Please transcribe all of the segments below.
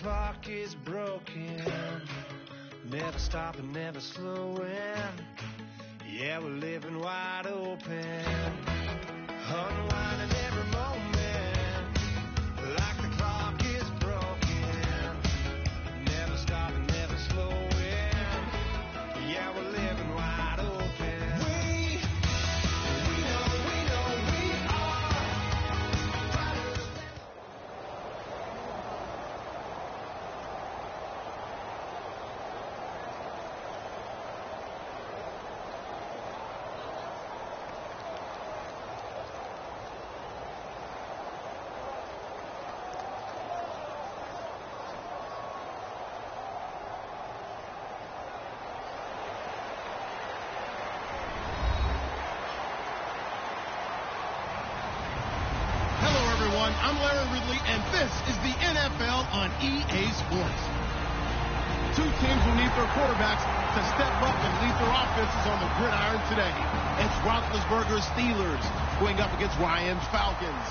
clock is broken, never stopping, never slowing. Yeah, we're living wide open, unwinding every moment, like the clock is broken, never stopping, never slowing. Yeah, we're living wide open. I'm Larry Ridley, and this is the NFL on EA Sports. Two teams will need their quarterbacks to step up and lead their offenses on the gridiron today. It's Roethlisberger's Steelers going up against Ryan's Falcons.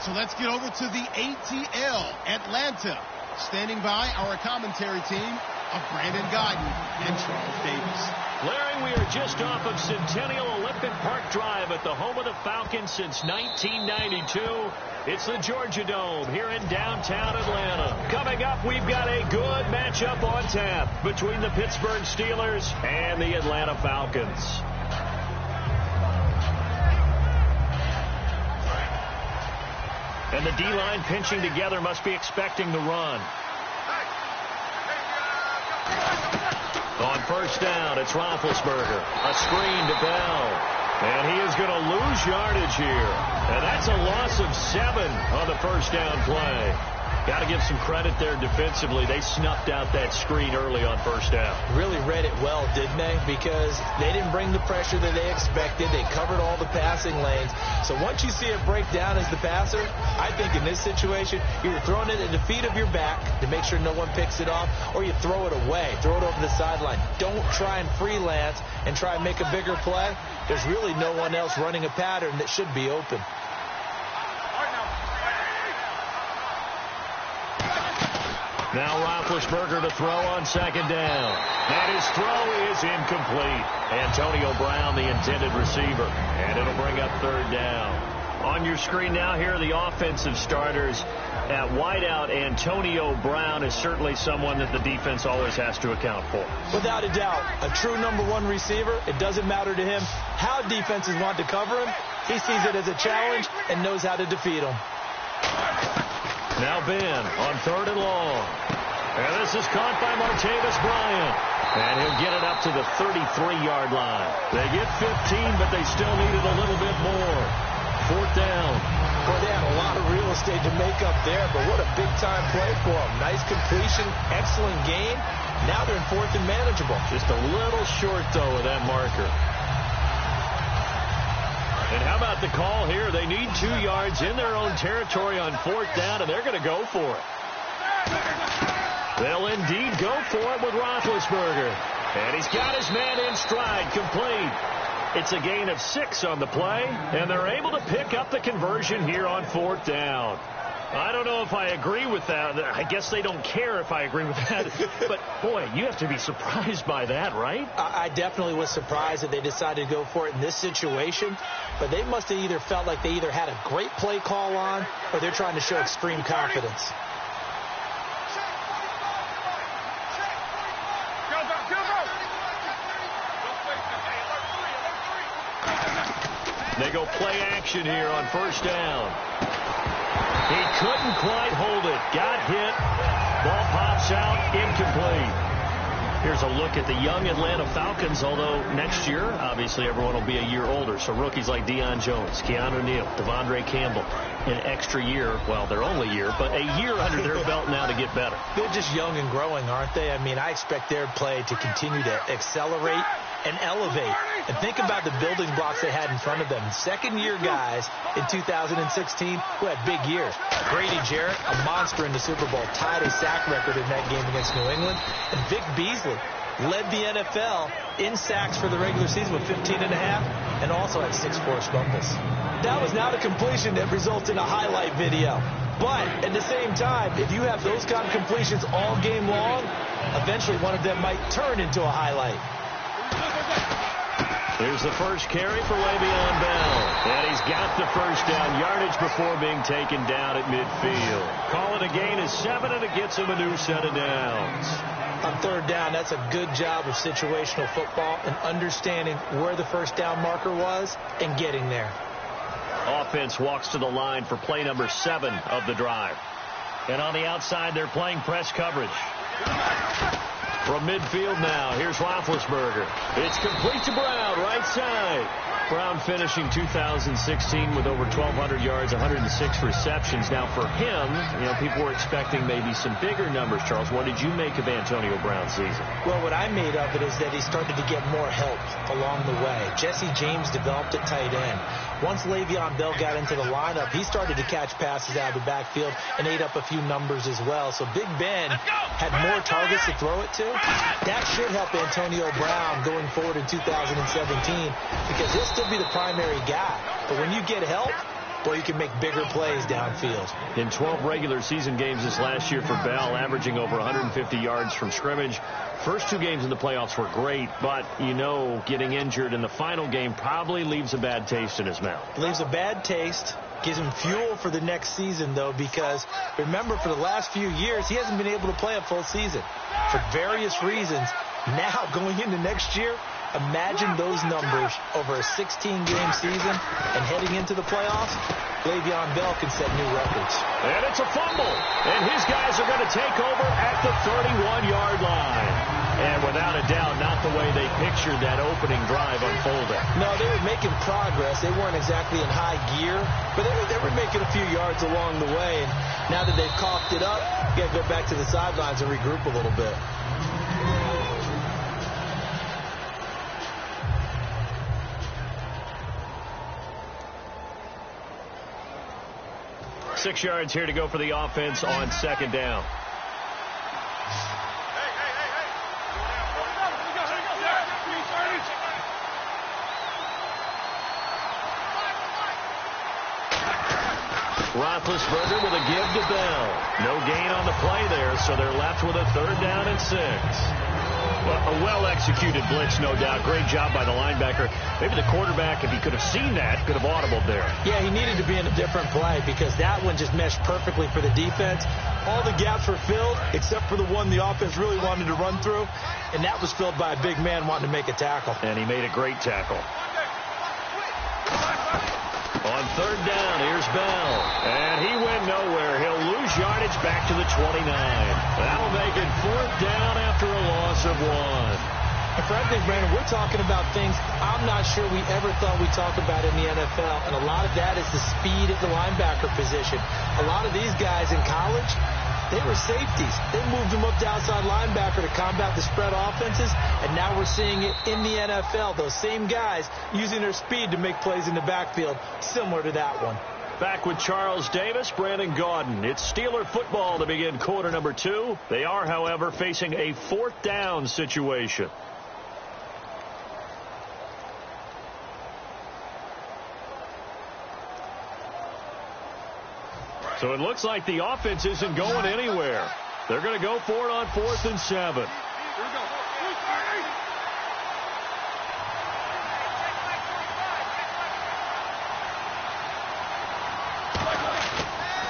So let's get over to the ATL, Atlanta. Standing by our commentary team of Brandon Gaudin and Charles Davis. Larry, we are just off of Centennial Olympic Park Drive at the home of the Falcons since 1992. It's the Georgia Dome here in downtown Atlanta. Coming up, we've got a good matchup on tap between the Pittsburgh Steelers and the Atlanta Falcons. And the D-line pinching together must be expecting the run. On first down, it's Roethlisberger. A screen to Bell. And he is going to lose yardage here. And that's a loss of 7 on the first down play. Got to give some credit there defensively. They snuffed out that screen early on first down. Really read it well, didn't they? Because they didn't bring the pressure that they expected. They covered all the passing lanes. So once you see it break down as the passer, I think in this situation, you're throwing it at the feet of your back to make sure no one picks it off, or you throw it away. Throw it over the sideline. Don't try and freelance and try and make a bigger play. There's really no one else running a pattern that should be open. Now Roethlisberger to throw on second down. And his throw is incomplete. Antonio Brown, the intended receiver. And it'll bring up third down. On your screen now, here are the offensive starters. At wideout, Antonio Brown is certainly someone that the defense always has to account for. Without a doubt, a true number one receiver. It doesn't matter to him how defenses want to cover him. He sees it as a challenge and knows how to defeat him. Now Ben on third and long. And this is caught by Martavis Bryant. And he'll get it up to the 33-yard line. They get 15, but they still needed a little bit more. Fourth down. Well, they had a lot of real estate to make up there, but what a big-time play for them. Nice completion, excellent game. Now they're in fourth and manageable. Just a little short, though, of that marker. And how about the call here? They need 2 yards in their own territory on fourth down, and they're going to go for it. They'll indeed go for it with Roethlisberger. And he's got his man in stride, complete. It's a gain of 6 on the play, and they're able to pick up the conversion here on fourth down. I don't know if I agree with that. I guess they don't care if I agree with that. But, boy, you have to be surprised by that, right? I definitely was surprised that they decided to go for it in this situation. But they must have either felt like they either had a great play call on or they're trying to show extreme confidence. They go play action here on first down. He couldn't quite hold it. Got hit. Ball pops out. Incomplete. Here's a look at the young Atlanta Falcons, although next year, obviously, everyone will be a year older. So rookies like Deion Jones, Keanu Neal, Devondre Campbell, an extra year, well, their only year, but a year under their belt now to get better. They're just young and growing, aren't they? I mean, I expect their play to continue to accelerate and elevate. And think about the building blocks they had in front of them. Second-year guys in 2016 who had big years. Grady Jarrett, a monster in the Super Bowl, tied a sack record in that game against New England. And Vic Beasley led the NFL in sacks for the regular season with 15 and a half. and also had 6 forced fumbles. That was not a completion that resulted in a highlight video. But at the same time, if you have those kind of completions all game long, eventually one of them might turn into a highlight. Here's the first carry for Le'Veon Bell. And he's got the first down yardage before being taken down at midfield. Call it a gain of 7, and it gets him a new set of downs. On third down, that's a good job of situational football and understanding where the first down marker was and getting there. Offense walks to the line for play number 7 of the drive. And on the outside, they're playing press coverage. From midfield now, here's Roethlisberger. It's complete to Brown, right side. Brown finishing 2016 with over 1,200 yards, 106 receptions. Now for him, people were expecting maybe some bigger numbers. Charles, what did you make of Antonio Brown's season? Well, what I made of it is that he started to get more help along the way. Jesse James developed at tight end. Once Le'Veon Bell got into the lineup, he started to catch passes out of the backfield and ate up a few numbers as well. So Big Ben had more targets to throw it to. That should help Antonio Brown going forward in 2017 because he'll still be the primary guy. But when you get help, well, you can make bigger plays downfield. In 12 regular season games this last year for Bell, averaging over 150 yards from scrimmage. First 2 games in the playoffs were great, but, getting injured in the final game probably leaves a bad taste in his mouth. Leaves a bad taste. Gives him fuel for the next season, though, because remember, for the last few years, he hasn't been able to play a full season for various reasons. Now, going into next year, imagine those numbers over a 16-game season and heading into the playoffs. Le'Veon Bell can set new records. And it's a fumble. And his guys are going to take over at the 31-yard line. And without a doubt, not the way they pictured that opening drive unfolding. No, they were making progress. They weren't exactly in high gear, but they were making a few yards along the way. And now that they've coughed it up, you got to go back to the sidelines and regroup a little bit. Six yards here to go for the offense on second down. Roethlisberger with a give to Bell. No gain on the play there, so they're left with a 3rd down and 6. A well-executed blitz, no doubt. Great job by the linebacker. Maybe the quarterback, if he could have seen that, could have audibled there. Yeah, he needed to be in a different play because that one just meshed perfectly for the defense. All the gaps were filled except for the one the offense really wanted to run through, and that was filled by a big man wanting to make a tackle. And he made a great tackle. On 3rd down, here's Bell. And he went nowhere. He'll lose yardage back to the 29. That'll make it 4th down after a loss of 1. And frankly, Brandon, we're talking about things I'm not sure we ever thought we'd talk about in the NFL. And a lot of that is the speed at the linebacker position. A lot of these guys in college, they were safeties. They moved them up to outside linebacker to combat the spread offenses, and now we're seeing it in the NFL. Those same guys using their speed to make plays in the backfield, similar to that one. Back with Charles Davis, Brandon Gaudin. It's Steeler football to begin quarter number 2. They are, however, facing a 4th down situation. So it looks like the offense isn't going anywhere. They're going to go for it on 4th and 7.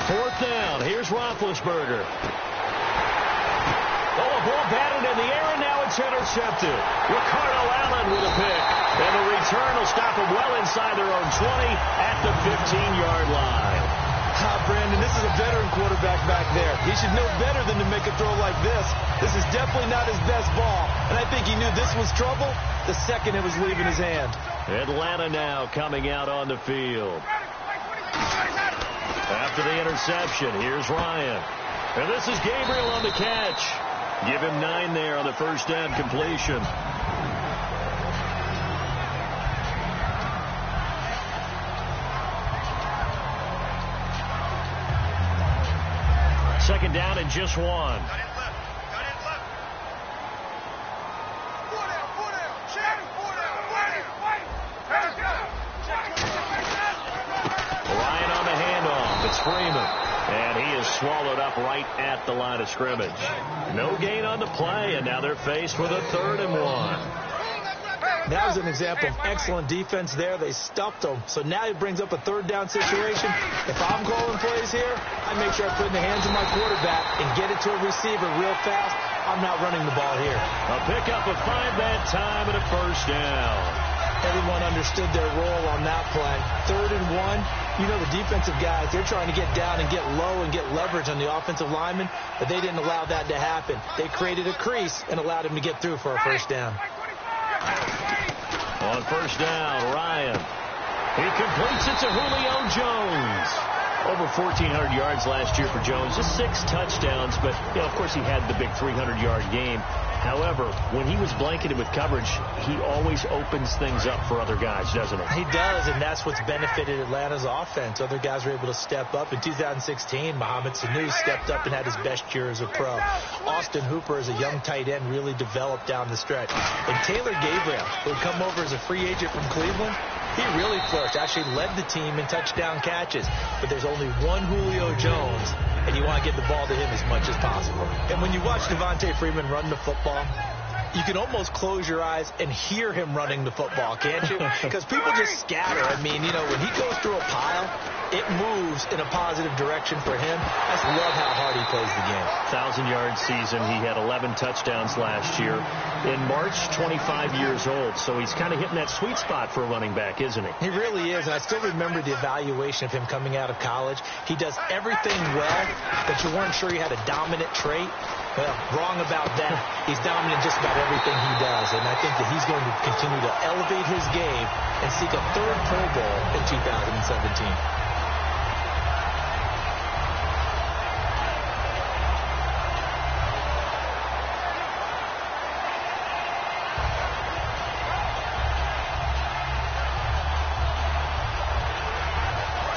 Fourth down. Here's Roethlisberger. Oh, a ball batted in the air, and now it's intercepted. Ricardo Allen with a pick. And the return will stop them well inside their own 20 at the 15-yard line. Brandon, this is a veteran quarterback back there. He should know better than to make a throw like this. This is definitely not his best ball. And I think he knew this was trouble the second it was leaving his hand. Atlanta now coming out on the field. After the interception, here's Ryan. And this is Gabriel on the catch. Give him 9 there on the first down completion. Second down and just 1. Freeman. And he is swallowed up right at the line of scrimmage. No gain on the play, and now they're faced with a 3rd and 1. That was an example of excellent defense there. They stuffed him. So now he brings up a 3rd down situation. If I'm calling plays here, I make sure I put it in the hands of my quarterback and get it to a receiver real fast. I'm not running the ball here. A pickup of 5 that time and a 1st down. Everyone understood their role on that play. 3rd and 1. You know the defensive guys, they're trying to get down and get low and get leverage on the offensive lineman, but they didn't allow that to happen. They created a crease and allowed him to get through for a 1st down. On 1st down, Ryan. He completes it to Julio Jones. Over 1,400 yards last year for Jones. Just 6 touchdowns, but, of course, he had the big 300-yard game. However, when he was blanketed with coverage, he always opens things up for other guys, doesn't he? He does, and that's what's benefited Atlanta's offense. Other guys were able to step up. In 2016, Mohamed Sanu stepped up and had his best year as a pro. Austin Hooper, as a young tight end, really developed down the stretch. And Taylor Gabriel, who had come over as a free agent from Cleveland, he really flourished, actually led the team in touchdown catches. But there's only one Julio Jones, and you want to get the ball to him as much as possible. And when you watch Devontae Freeman run the football, you can almost close your eyes and hear him running the football, can't you? Because people just scatter. I mean, when he goes through a pile, it moves in a positive direction for him. I just love how hard he plays the game. 1,000-yard season. He had 11 touchdowns last year. In March, 25 years old. So he's kind of hitting that sweet spot for a running back, isn't he? He really is. And I still remember the evaluation of him coming out of college. He does everything well, but you weren't sure he had a dominant trait. Well, wrong about that. He's dominant just about everything he does, and I think that he's going to continue to elevate his game and seek a 3rd Pro Bowl in 2017.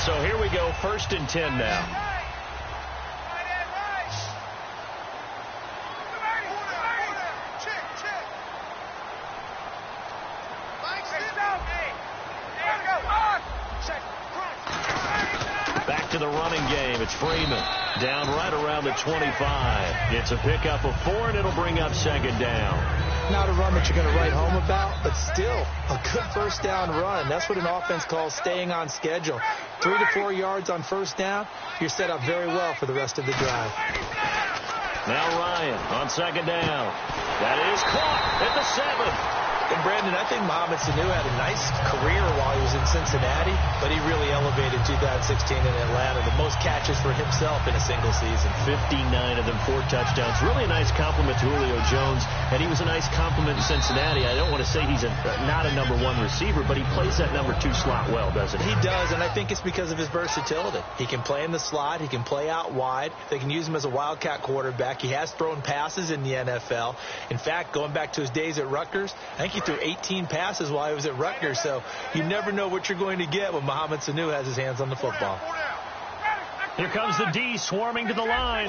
So here we go, 1st and 10 now. Back to the running game. It's Freeman down right around the 25. It's a pickup of 4, and it'll bring up 2nd down. Not a run that you're going to write home about, but still a good 1st down run. That's what an offense calls staying on schedule. 3 to 4 yards on 1st down, you're set up very well for the rest of the drive. Now Ryan on 2nd down. That is caught at the 7. And Brandon, I think Mohamed Sanu had a nice career while he was in Cincinnati, but he really elevated 2016 in Atlanta. The most catches for himself in a single season. 59 of them, 4 touchdowns. Really a nice compliment to Julio Jones, and he was a nice compliment in Cincinnati. I don't want to say he's not a number 1 receiver, but he plays that number 2 slot well, doesn't he? He does, and I think it's because of his versatility. He can play in the slot. He can play out wide. They can use him as a wildcat quarterback. He has thrown passes in the NFL. In fact, going back to his days at Rutgers, I think he threw 18 passes while he was at Rutgers, so you never know what you're going to get when Mohamed Sanu has his hands on the football. Here comes the D swarming to the line.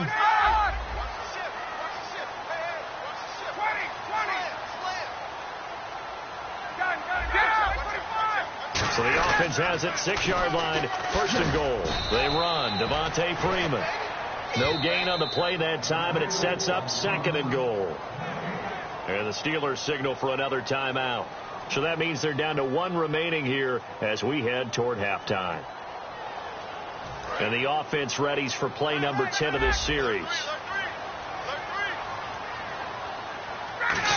So the offense has it, 6-yard line, 1st and goal. They run, Devontae Freeman. No gain on the play that time, and it sets up 2nd and goal. And the Steelers signal for another timeout. So that means they're down to 1 remaining here as we head toward halftime. And the offense readies for play number 10 of this series.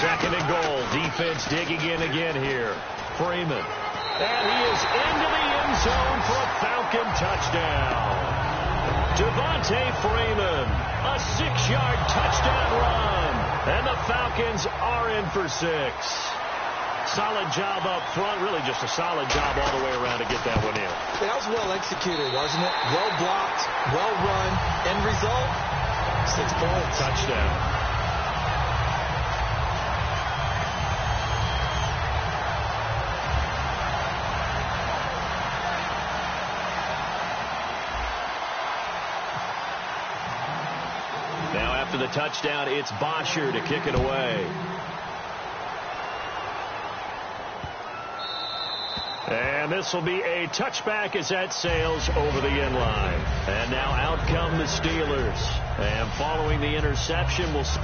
2nd and goal. Defense digging in again here. Freeman. And he is into the end zone for a Falcon touchdown. Devontae Freeman. A 6-yard touchdown run. And the Falcons are in for 6. Solid job up front. Really just a solid job all the way around to get that one in. That was well executed, wasn't it? Well blocked, well run. End result, 6 points. Touchdown. Now after the touchdown, it's Bosher to kick it away. And this will be a touchback as that sails over the end line. And now out come the Steelers. And following the interception, we'll see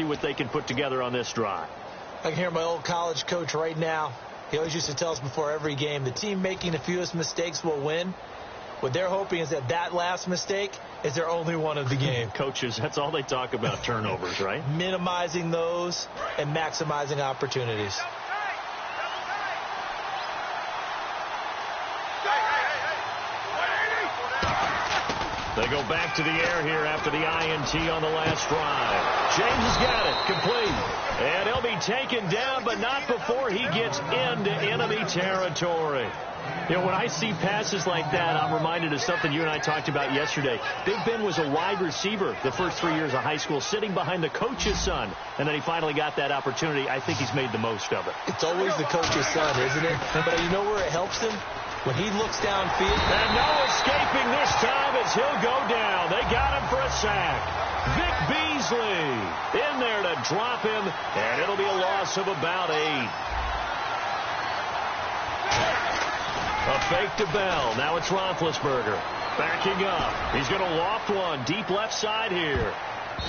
what they can put together on this drive. I can hear my old college coach right now. He always used to tell us before every game, the team making the fewest mistakes will win. What they're hoping is that last mistake is their only one of the game. Coaches, that's all they talk about, turnovers, right? Minimizing those and maximizing opportunities. They go back to the air here after the INT on the last drive. James has got it, complete. And he'll be taken down, but not before he gets into enemy territory. You know, when I see passes like that, I'm reminded of something you and I talked about yesterday. Big Ben was a wide receiver the first 3 years of high school, sitting behind the coach's son, and then he finally got that opportunity. I think he's made the most of it. It's always the coach's son, isn't it? But you know where it helps him? When he looks downfield. And no escaping this time as he'll go down. They got him for a sack. Vic Beasley in there to drop him, and it'll be a loss of about 8. A fake to Bell. Now it's Roethlisberger. Backing up. He's going to loft one. Deep left side here.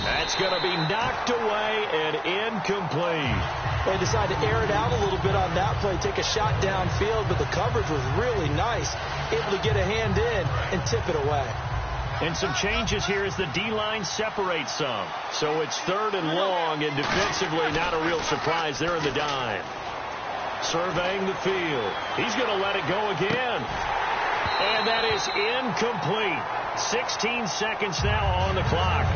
That's going to be knocked away and incomplete. They decided to air it out a little bit on that play, take a shot downfield, but the coverage was really nice. Able to get a hand in and tip it away. And some changes here as the D-line separates some. So it's 3rd and long, and defensively not a real surprise. They're in the dime. Surveying the field. He's going to let it go again. And that is incomplete. 16 seconds now on the clock.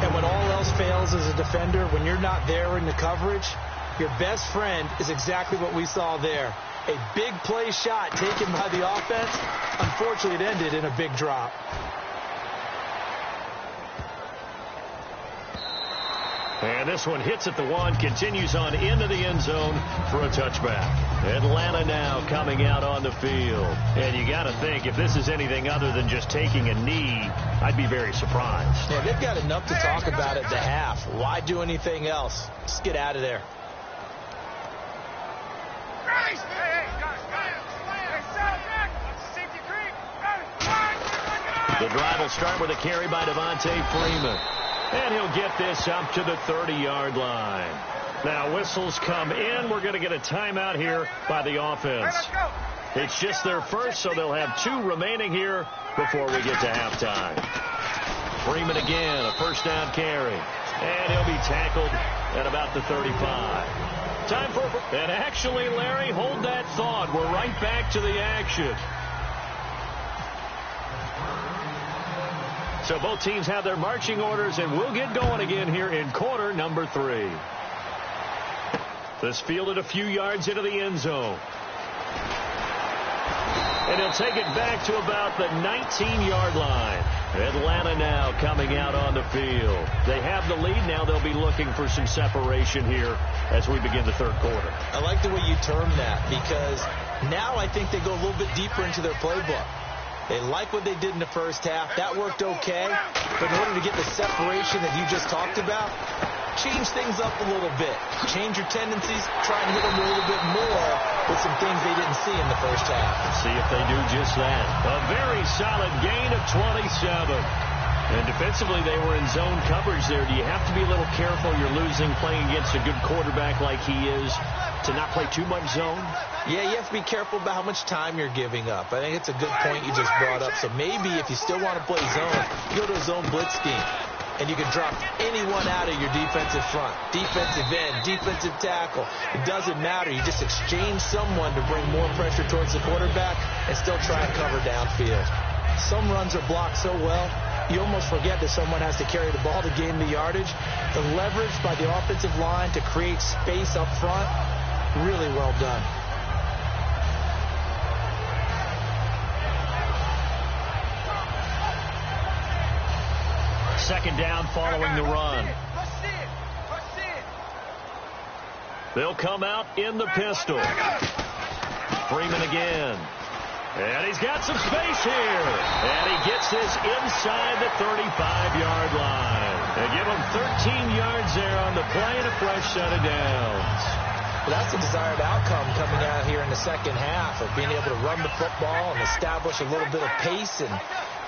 And when all else fails as a defender, when you're not there in the coverage, your best friend is exactly what we saw there. A big play shot taken by the offense. Unfortunately, it ended in a big drop. And this one hits at the 1, continues on into the end zone for a touchback. Atlanta now coming out on the field. And you got to think, if this is anything other than just taking a knee, I'd be very surprised. Yeah, they've got enough to talk about at the half. Why do anything else? Just get out of there. The drive will start with a carry by Devontae Freeman. And he'll get this up to the 30-yard line. Now whistles come in. We're going to get a timeout here by the offense. It's just their first, so they'll have 2 remaining here before we get to halftime. Freeman again, a first down carry. And he'll be tackled at about the 35. Time for... And actually, Larry, hold that thought. We're right back to the action. So both teams have their marching orders, and we'll get going again here in quarter number 3. This fielded a few yards into the end zone. And he'll take it back to about the 19-yard line. Atlanta now coming out on the field. They have the lead. Now they'll be looking for some separation here as we begin the 3rd quarter. I like the way you term that, because now I think they go a little bit deeper into their playbook. They like what they did in the first half. That worked okay. But in order to get the separation that you just talked about, change things up a little bit. Change your tendencies. Try and hit them a little bit more with some things they didn't see in the first half. See if they do just that. A very solid gain of 27. And defensively, they were in zone coverage there. Do you have to be a little careful? You're losing playing against a good quarterback like he is to not play too much zone? Yeah, you have to be careful about how much time you're giving up. I think it's a good point you just brought up. So maybe if you still want to play zone, go to a zone blitz scheme. And you can drop anyone out of your defensive front, defensive end, defensive tackle. It doesn't matter. You just exchange someone to bring more pressure towards the quarterback and still try and cover downfield. Some runs are blocked so well, you almost forget that someone has to carry the ball to gain the yardage. The leverage by the offensive line to create space up front, really well done. Second down following the run. They'll come out in the pistol. Freeman again. And he's got some space here. And he gets this inside the 35-yard line. They give him 13 yards there on the play and a fresh set of downs. Well, that's the desired outcome coming out here in the second half of being able to run the football and establish a little bit of pace and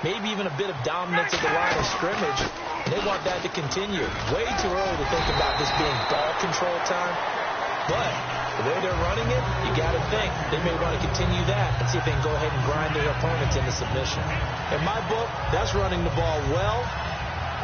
maybe even a bit of dominance at the line of scrimmage. They want that to continue. Way too early to think about this being ball control time. But the way they're running it, you got to think they may want to continue that and see if they can go ahead and grind their opponents into submission. In my book, that's running the ball well,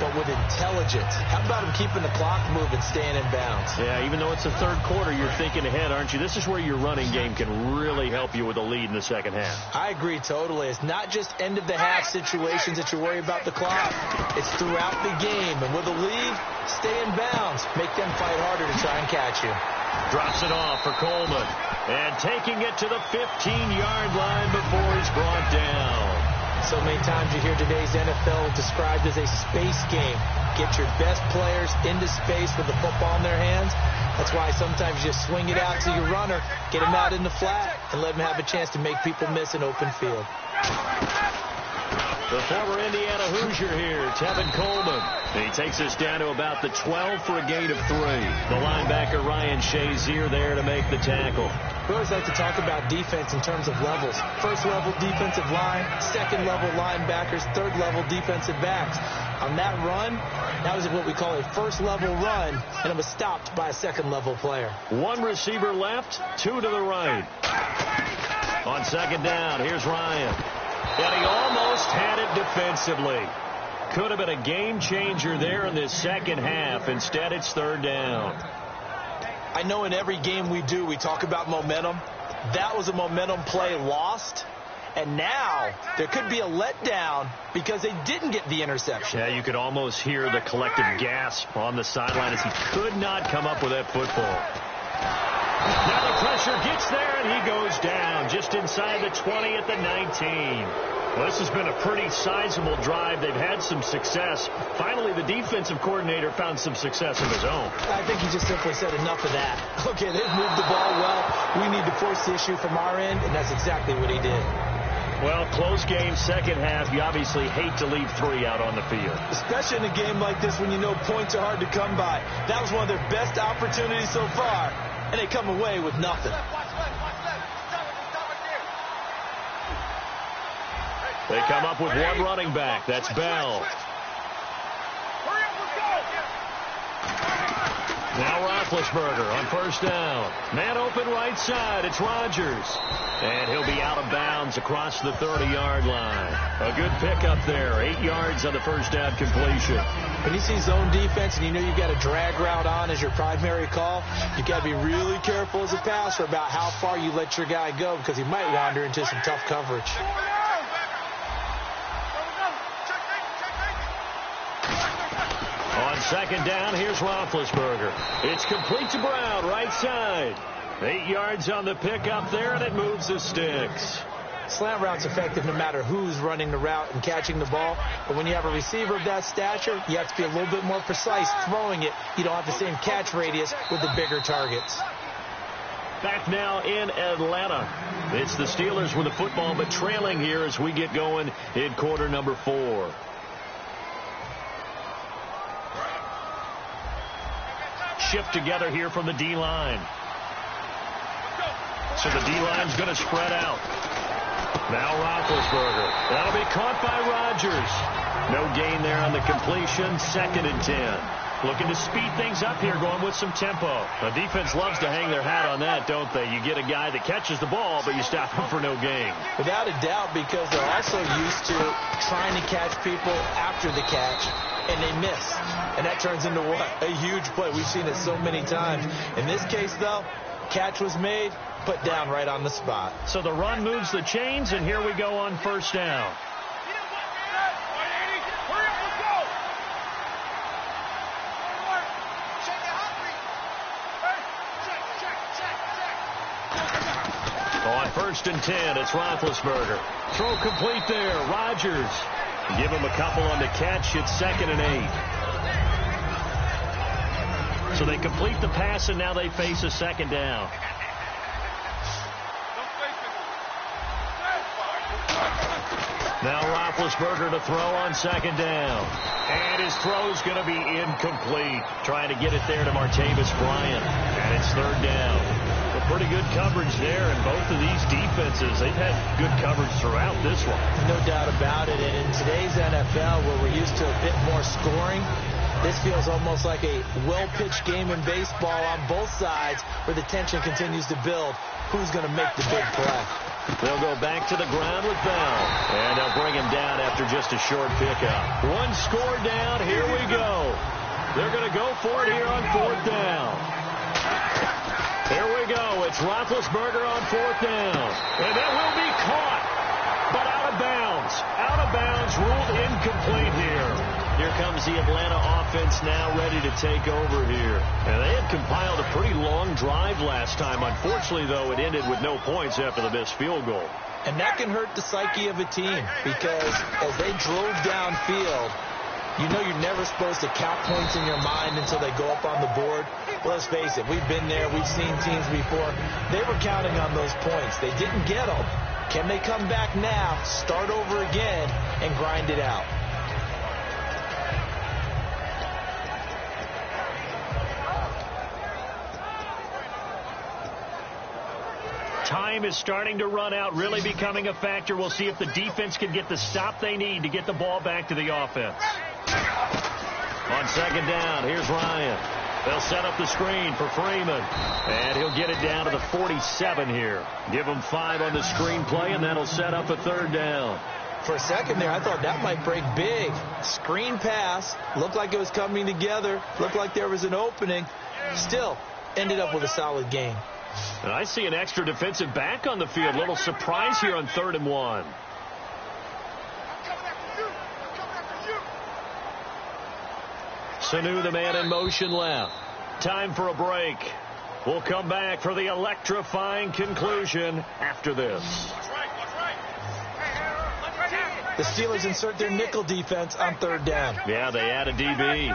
but with intelligence. How about them keeping the clock moving, staying in bounds? Yeah, even though it's the third quarter, you're thinking ahead, aren't you? This is where your running game can really help you with a lead in the second half. I agree totally. It's not just end-of-the-half situations that you worry about the clock. It's throughout the game. And with a lead, stay in bounds. Make them fight harder to try and catch you. Drops it off for Coleman. And taking it to the 15-yard line before he's brought down. So many times you hear today's NFL described as a space game. Get your best players into space with the football in their hands. That's why sometimes you just swing it out to your runner, get him out in the flat, and let him have a chance to make people miss an open field. The former Indiana Hoosier here, Tevin Coleman. He takes us down to about the 12 for a gain of 3. The linebacker Ryan Shazier there to make the tackle. We always like to talk about defense in terms of levels. First level defensive line, second level linebackers, third level defensive backs. On that run, that was what we call a first level run, and it was stopped by a second level player. One receiver left, 2 to the right. On second down, here's Ryan. And he almost had it defensively. Could have been a game changer there in this second half. Instead, it's third down. I know in every game we do, we talk about momentum. That was a momentum play lost. And now there could be a letdown because they didn't get the interception. Yeah, you could almost hear the collective gasp on the sideline as he could not come up with that football. Now the pressure gets there, and he goes down just inside the 20 at the 19. Well, this has been a pretty sizable drive. They've had some success. Finally, the defensive coordinator found some success of his own. I think he just simply said enough of that. Okay, they've moved the ball well. We need to force the issue from our end, and that's exactly what he did. Well, close game, second half. You obviously hate to leave 3 out on the field. Especially in a game like this when you know points are hard to come by. That was one of their best opportunities so far, and they come away with nothing. They come up with one running back. That's Bell. Now Roethlisberger on first down. Man open right side. It's Rodgers. And he'll be out of bounds across the 30-yard line. A good pickup there. 8 yards on the first down completion. When you see zone defense and you know you've got a drag route on as your primary call, you've got to be really careful as a passer about how far you let your guy go because he might wander into some tough coverage. On second down, here's Roethlisberger. It's complete to Brown, right side. 8 yards on the pickup there, and it moves the sticks. Slant route's effective no matter who's running the route and catching the ball. But when you have a receiver of that stature, you have to be a little bit more precise throwing it. You don't have the same catch radius with the bigger targets. Back now in Atlanta. It's the Steelers with the football, but trailing here as we get going in quarter number 4. Shift together here from the D-line. So the D-line's going to spread out. Now Roethlisberger. That'll be caught by Rodgers. No gain there on the completion. 2nd and 10. Looking to speed things up here, going with some tempo. The defense loves to hang their hat on that, don't they? You get a guy that catches the ball, but you stop him for no gain. Without a doubt, because they're also used to trying to catch people after the catch, and they miss. And that turns into what? A huge play. We've seen it so many times. In this case, though, catch was made, put down right on the spot. So the run moves the chains, and here we go on 1st down. On 1st and 10, it's Roethlisberger. Throw complete there. Rodgers. Give him a couple on the catch. It's 2nd and 8. So they complete the pass, and now they face a 2nd down. Now Roethlisberger to throw on 2nd down. And his throw's going to be incomplete. Trying to get it there to Martavis Bryant. And it's 3rd down. Pretty good coverage there, and both of these defenses, they've had good coverage throughout this one. No doubt about it. And in today's NFL, where we're used to a bit more scoring, this feels almost like a well-pitched game in baseball on both sides, where the tension continues to build. Who's going to make the big play? They'll go back to the ground with Bell, and they'll bring him down after just a short pickup. 1 score down. Here we go. They're going to go for it here on 4th down. Here we go. It's Roethlisberger on 4th down. And that will be caught, but out of bounds. Out of bounds, ruled incomplete here. Here comes the Atlanta offense now ready to take over here. And they had compiled a pretty long drive last time. Unfortunately, though, it ended with no points after the missed field goal. And that can hurt the psyche of a team, because as they drove downfield, you know you're never supposed to count points in your mind until they go up on the board. Well, let's face it, we've been there. We've seen teams before. They were counting on those points. They didn't get them. Can they come back now, start over again, and grind it out? Time is starting to run out, really becoming a factor. We'll see if the defense can get the stop they need to get the ball back to the offense. On 2nd down, here's Ryan. They'll set up the screen for Freeman. And he'll get it down to the 47 here. Give him 5 on the screen play, and that'll set up a 3rd down. For a second there, I thought that might break big. Screen pass. Looked like it was coming together. Looked like there was an opening. Still, ended up with a solid gain. And I see an extra defensive back on the field. A little surprise here on 3rd and 1. Sanu, the man in motion left. Time for a break. We'll come back for the electrifying conclusion after this. The Steelers insert their nickel defense on 3rd down. Yeah, they add a DB.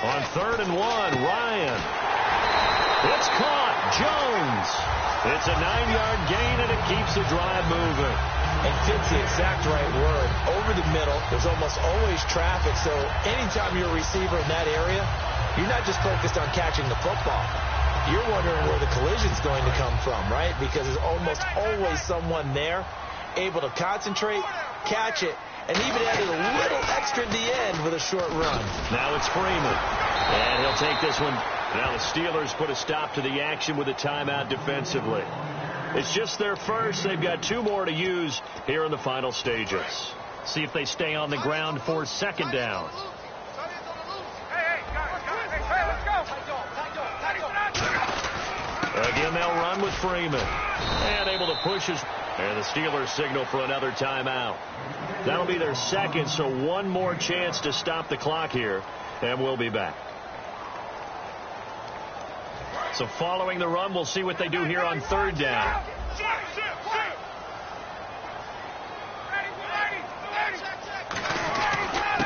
On 3rd and 1, Ryan. It's caught. Jones. It's a 9-yard gain, and it keeps the drive moving. And fits the exact right word. Over the middle, there's almost always traffic, so anytime you're a receiver in that area, you're not just focused on catching the football. You're wondering where the collision's going to come from, right? Because there's almost always someone there able to concentrate, catch it, and even added a little extra at the end with a short run. Now it's Freeman. And he'll take this one. Now the Steelers put a stop to the action with a timeout defensively. It's just their first. They've got 2 more to use here in the final stages. See if they stay on the ground for 2nd down. Again, they'll run with Freeman. And able to push his... And the Steelers signal for another timeout. That'll be their 2nd, so 1 more chance to stop the clock here. And we'll be back. So following the run, we'll see what they do here on 3rd down.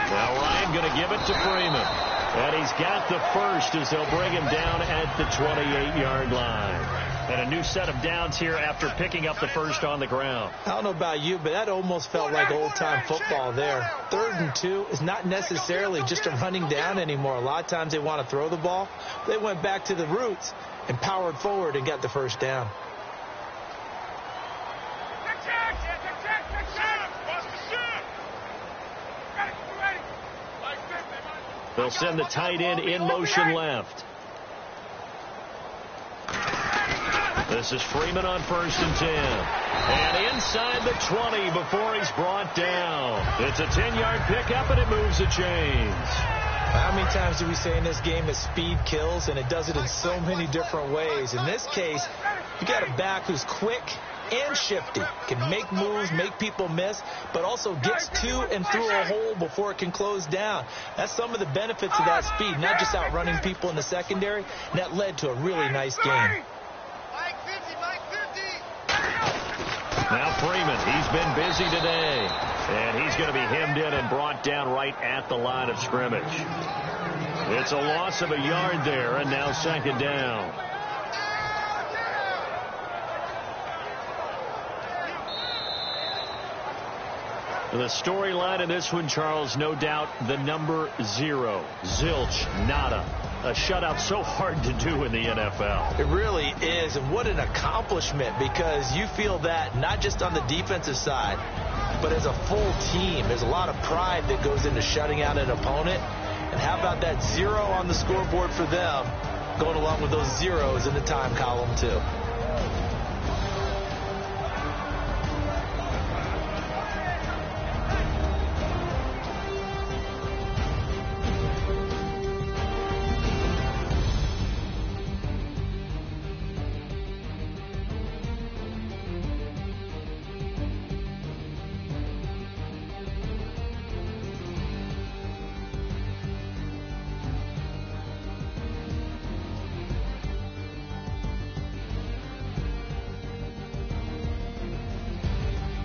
Now Ryan going to give it to Freeman. And he's got the first as they'll bring him down at the 28-yard line. And a new set of downs here after picking up the first on the ground. I don't know about you, but that almost felt like old-time football there. 3rd and 2 is not necessarily just a running down anymore. A lot of times they want to throw the ball. They went back to the roots and powered forward and got the first down. They'll send the tight end in motion left. This is Freeman on 1st and 10. And inside the 20 before he's brought down. It's a 10-yard pickup, and it moves the chains. How many times do we say in this game that speed kills, and it does it in so many different ways? In this case, you got a back who's quick and shifty, can make moves, make people miss, but also gets to and through a hole before it can close down. That's some of the benefits of that speed, not just outrunning people in the secondary, and that led to a really nice game. Now Freeman, he's been busy today, and he's going to be hemmed in and brought down right at the line of scrimmage. It's a loss of a yard there, and now 2nd down. The storyline in this one, Charles, no doubt the number 0. Zilch, nada. A shutout so hard to do in the NFL. It really is, and what an accomplishment, because you feel that not just on the defensive side, but as a full team. There's a lot of pride that goes into shutting out an opponent, and how about that 0 on the scoreboard for them, going along with those zeros in the time column too.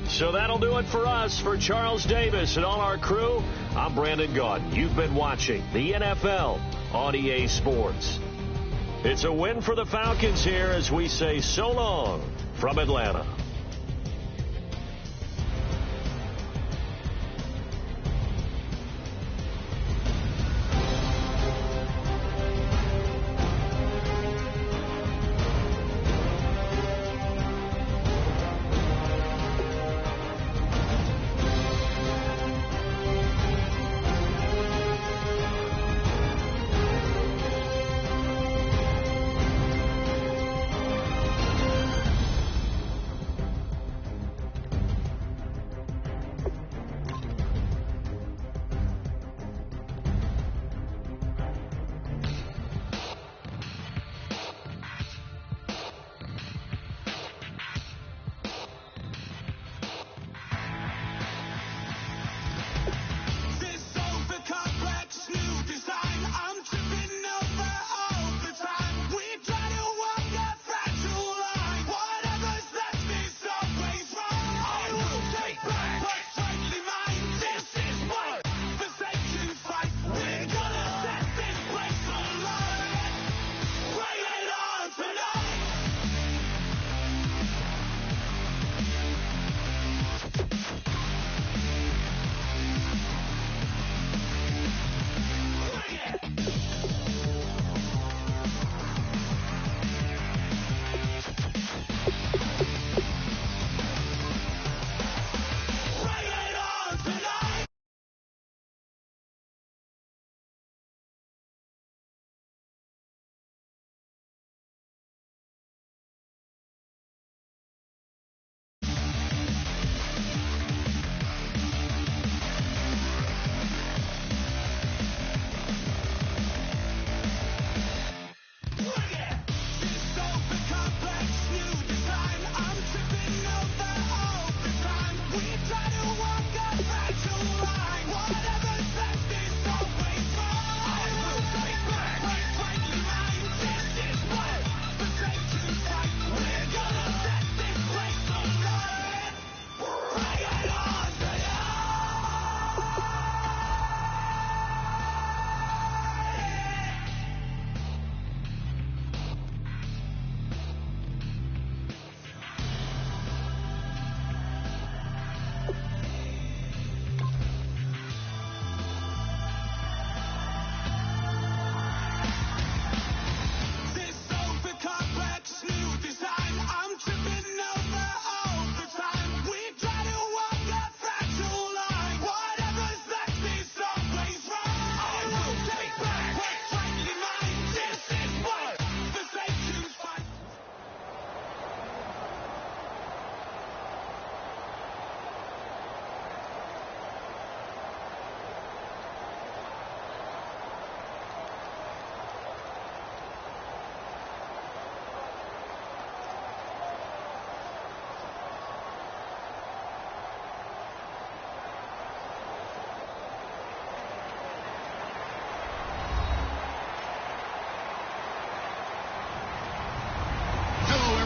So that'll do it for us. For Charles Davis and all our crew, I'm Brandon Gaudin. You've been watching the NFL on EA Sports. It's a win for the Falcons here as we say so long from Atlanta.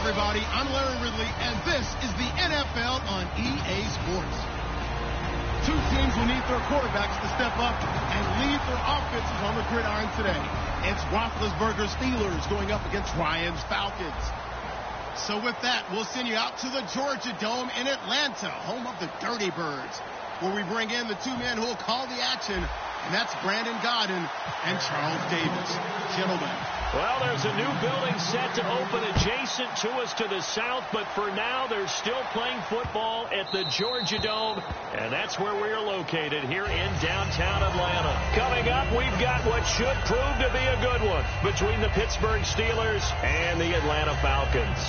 everybody. I'm Larry Ridley, and this is the NFL on EA Sports. Two teams will need their quarterbacks to step up and lead their offenses on the gridiron today. It's Roethlisberger's Steelers going up against Ryan's Falcons. So with that, we'll send you out to the Georgia Dome in Atlanta, home of the Dirty Birds, where we bring in the two men who will call the action, and that's Brandon Gaudin and Charles Davis. Gentlemen. Well, there's a new building set to open adjacent to us to the south, but for now, they're still playing football at the Georgia Dome, and that's where we are located here in downtown Atlanta. Coming up, we've got what should prove to be a good one between the Pittsburgh Steelers and the Atlanta Falcons.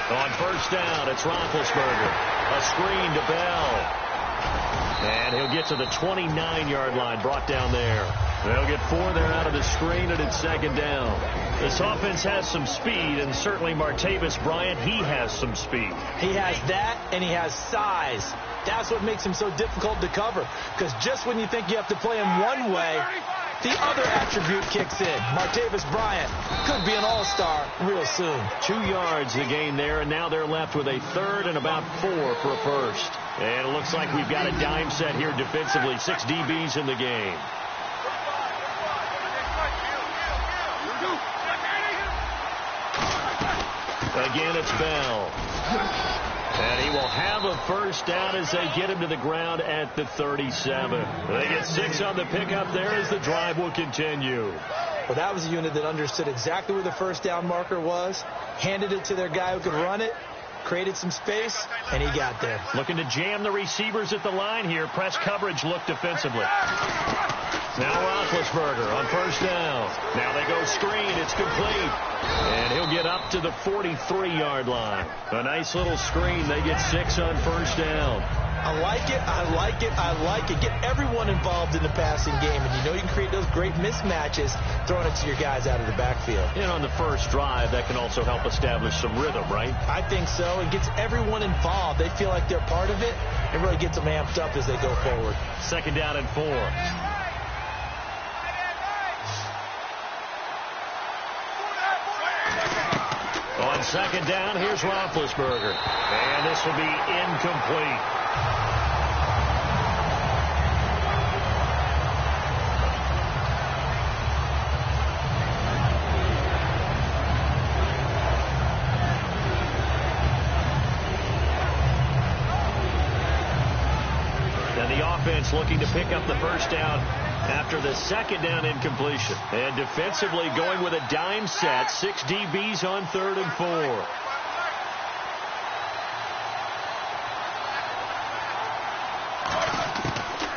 On first down, it's Roethlisberger. A screen to Bell. And he'll get to the 29-yard line, brought down there. They'll get 4 there out of the screen, and it's second down. This offense has some speed, and certainly Martavis Bryant, he has some speed. He has that, and he has size. That's what makes him so difficult to cover, because just when you think you have to play him one way, the other attribute kicks in. Martavis Bryant could be an all-star real soon. 2 yards the gain there, and now they're left with a third and about 4 for a first. And it looks like we've got a dime set here defensively. 6 DBs in the game. Again, it's Bell. And he will have a first down as they get him to the ground at the 37. They get 6 on the pickup there as the drive will continue. Well, that was a unit that understood exactly where the first down marker was, handed it to their guy who could run it, created some space, and he got there. Looking to jam the receivers at the line here. Press coverage look defensively. Now Roethlisberger on first down. Now they go screen. It's complete. And he'll get up to the 43-yard line. A nice little screen. They get 6 on first down. I like it. I like it. I like it. Get everyone involved in the passing game. And you know you can create those great mismatches throwing it to your guys out of the backfield. And on the first drive, that can also help establish some rhythm, right? I think so. It gets everyone involved. They feel like they're part of it. It really gets them amped up as they go forward. Second down and 4. On second down, here's Roethlisberger. And this will be incomplete. And the offense looking to pick up the first down after the second down incompletion. And defensively going with a dime set. 6 DBs on 3rd and 4.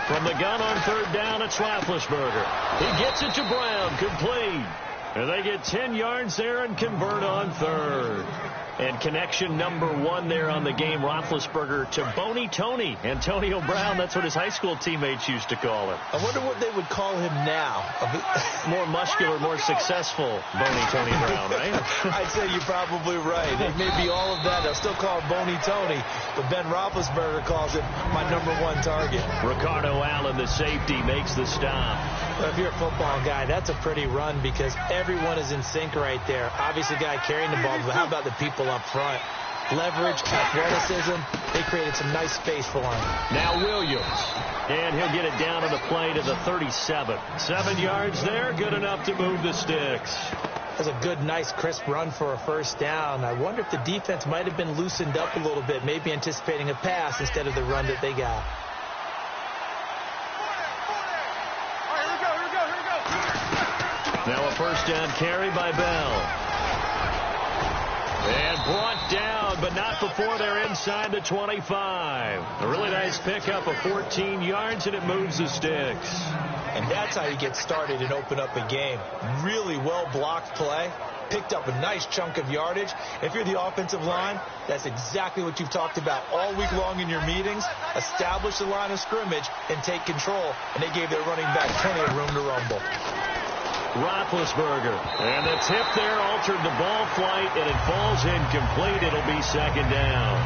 From the gun on 3rd down, it's Roethlisberger. He gets it to Brown, complete. And they get 10 yards there and convert on 3rd. And connection number 1 there on the game, Roethlisberger to Boney Tony. Antonio Brown, that's what his high school teammates used to call him. I wonder what they would call him now. More muscular, more successful Boney Tony Brown, right? I'd say you're probably right. It may be all of that. They'll still call him Boney Tony, but Ben Roethlisberger calls him my number 1 target. Ricardo Allen, the safety, makes the stop. Well, if you're a football guy, that's a pretty run because everyone is in sync right there. Obviously, the guy carrying the ball, but how about the people up front? Leverage, athleticism, they created some nice space for him. Now Williams, and he'll get it down on the play to the 37. 7 yards there, good enough to move the sticks. That's a good, nice, crisp run for a first down. I wonder if the defense might have been loosened up a little bit, maybe anticipating a pass instead of the run that they got. Now a first down carry by Bell. And brought down, but not before they're inside the 25. A really nice pickup of 14 yards, and it moves the sticks. And that's how you get started and open up a game. Really well-blocked play. picked up a nice chunk of yardage. If you're the offensive line, that's exactly what you've talked about all week long in your meetings. Establish the line of scrimmage and take control. And they gave their running back plenty of room to rumble. Roethlisberger. And the tip there altered the ball flight, and it falls incomplete. It'll be second down.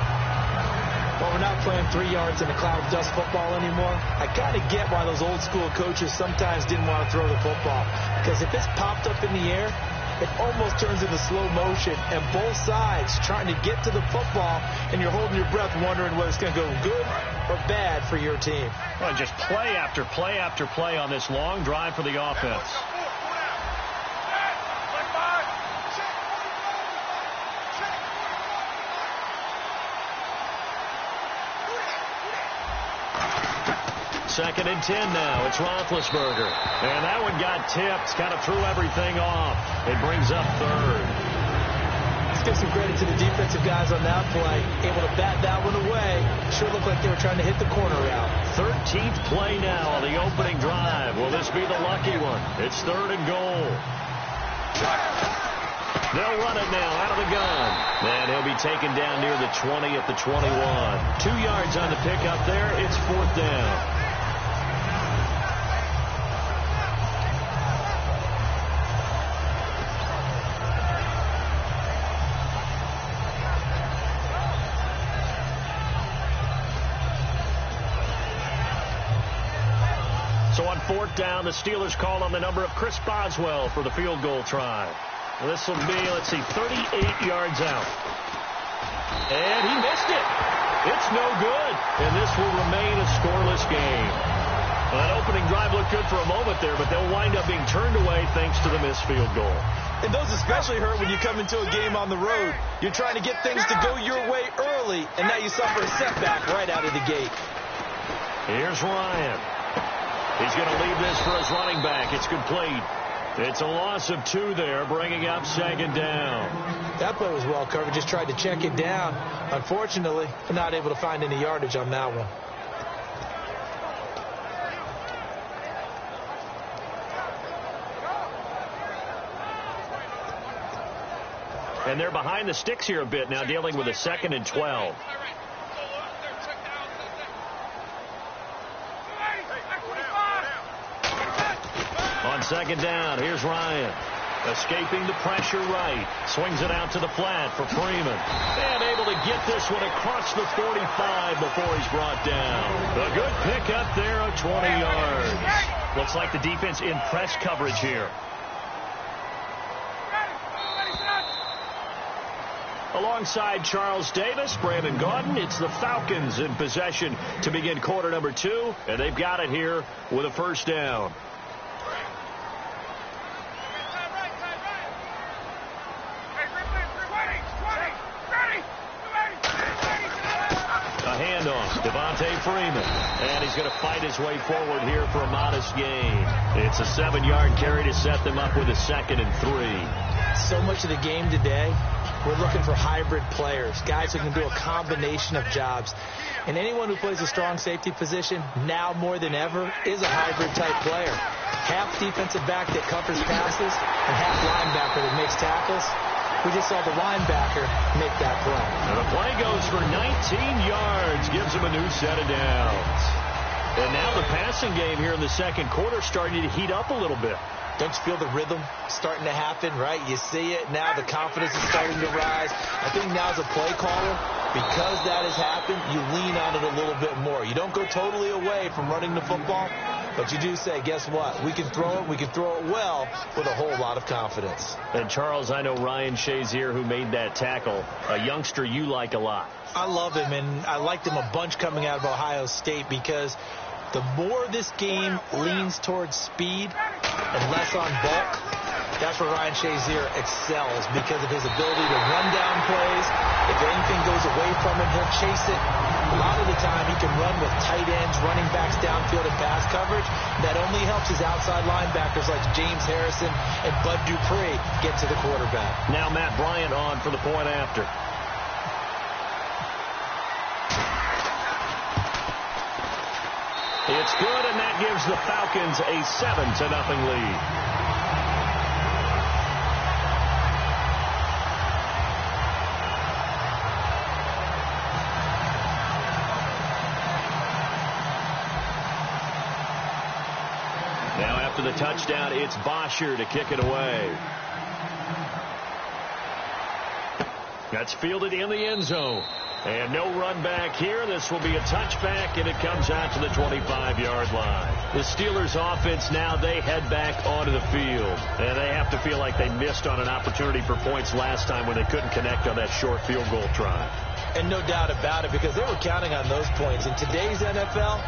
Well, we're not playing 3 yards in a cloud of dust football anymore. I kind of get why those old school coaches sometimes didn't want to throw the football. Because if it's popped up in the air, it almost turns into slow motion. And both sides trying to get to the football, and you're holding your breath wondering whether it's going to go good or bad for your team. Well, just play after play after play on this long drive for the offense. Second and 10 now. It's Roethlisberger. And that one got tipped. Kind of threw everything off. It brings up third. Let's give some credit to the defensive guys on that play. Able to bat that one away. Sure looked like they were trying to hit the corner route. 13th play now on the opening drive. Will this be the lucky one? It's third and goal. They'll run it now out of the gun. And he'll be taken down near the 20 at the 21. 2 yards on the pickup there. It's fourth down. So on fourth down, the Steelers call on the number of Chris Boswell for the field goal try. This will be, let's see, 38 yards out. And he missed it. It's no good. And this will remain a scoreless game. Well, that opening drive looked good for a moment there, but they'll wind up being turned away thanks to the missed field goal. And those especially hurt when you come into a game on the road. You're trying to get things to go your way early, and now you suffer a setback right out of the gate. Here's Ryan. He's going to leave this for his running back. It's complete. It's a loss of 2 there, bringing up second down. That play was well covered. Just tried to check it down. Unfortunately, not able to find any yardage on that one. And they're behind the sticks here a bit now, dealing with a 2nd and 12. On second down, here's Ryan. Escaping the pressure right. Swings it out to the flat for Freeman. And able to get this one across the 45 before he's brought down. A good pickup there of 20 yards. Looks like the defense in press coverage here. Alongside Charles Davis, Brandon Gaudin, it's the Falcons in possession to begin quarter number 2. And they've got it here with a first down. Handoff, Devontae Freeman, and he's going to fight his way forward here for a modest gain. It's a 7-yard carry to set them up with a 2nd and 3. So much of the game today, we're looking for hybrid players, guys who can do a combination of jobs. And anyone who plays a strong safety position, now more than ever, is a hybrid type player. Half defensive back that covers passes and half linebacker that makes tackles. We just saw the linebacker make that play. And the play goes for 19 yards, gives him a new set of downs. And now the passing game here in the second quarter starting to heat up a little bit. Don't you feel the rhythm starting to happen, right? You see it now. The confidence is starting to rise. I think now as a play caller, because that has happened, you lean on it a little bit more. You don't go totally away from running the football, but you do say, guess what? We can throw it. We can throw it well with a whole lot of confidence. And, Charles, I know Ryan Shazier, who made that tackle, a youngster you like a lot. I love him, and I liked him a bunch coming out of Ohio State because the more this game leans towards speed and less on bulk, that's where Ryan Shazier excels because of his ability to run down plays. If anything goes away from him, he'll chase it. A lot of the time, he can run with tight ends, running backs downfield and pass coverage. That only helps his outside linebackers like James Harrison and Bud Dupree get to the quarterback. Now Matt Bryant on for the point after. It's good, and that gives the Falcons a 7-0 lead. the touchdown. It's Bosher to kick it away. That's fielded in the end zone. And no run back here. This will be a touchback, and it comes out to the 25-yard line. The Steelers' offense now, they head back onto the field. And they have to feel like they missed on an opportunity for points last time when they couldn't connect on that short field goal try. And no doubt about it, because they were counting on those points. In today's NFL,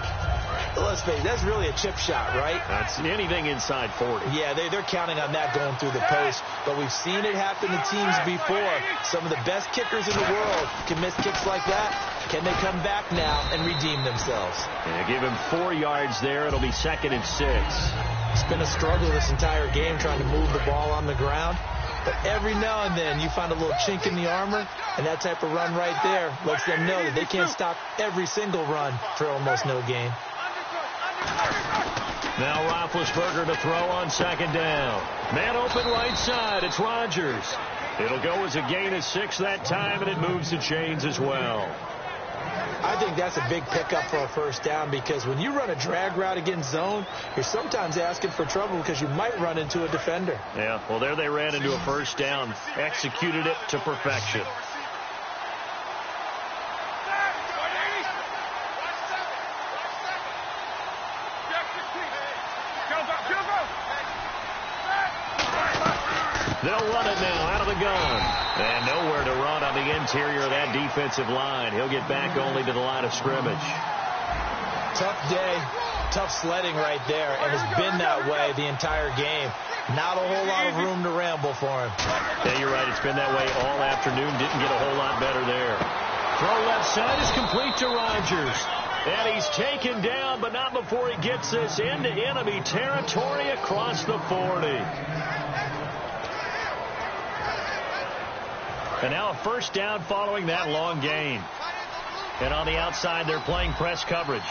let's face it, that's really a chip shot, right? That's anything inside 40. Yeah, they're counting on that going through the post. But we've seen it happen to teams before. Some of the best kickers in the world can miss kicks like that. Can they come back now and redeem themselves? Yeah, give him 4 yards there. It'll be 2nd and 6. It's been a struggle this entire game trying to move the ball on the ground. But every now and then you find a little chink in the armor, and that type of run right there lets them know that they can't stop every single run for almost no gain. Now Roethlisberger to throw on 2nd down. Man open right side. It's Rodgers. It'll go as a gain of 6 that time, and it moves the chains as well. I think that's a big pickup for a 1st down, because when you run a drag route against zone, you're sometimes asking for trouble because you might run into a defender. Yeah, well, there they ran into a 1st down. Executed it to perfection. They'll run it now out of the gun. And nowhere to run on the interior of that defensive line. He'll get back only to the line of scrimmage. Tough day, tough sledding right there, and it's been that way the entire game. Not a whole lot of room to ramble for him. Yeah, you're right. It's been that way all afternoon. Didn't get a whole lot better there. Throw left side is complete to Rodgers. And he's taken down, but not before he gets this into enemy territory across the 40. And now a 1st down following that long gain. And on the outside, they're playing press coverage.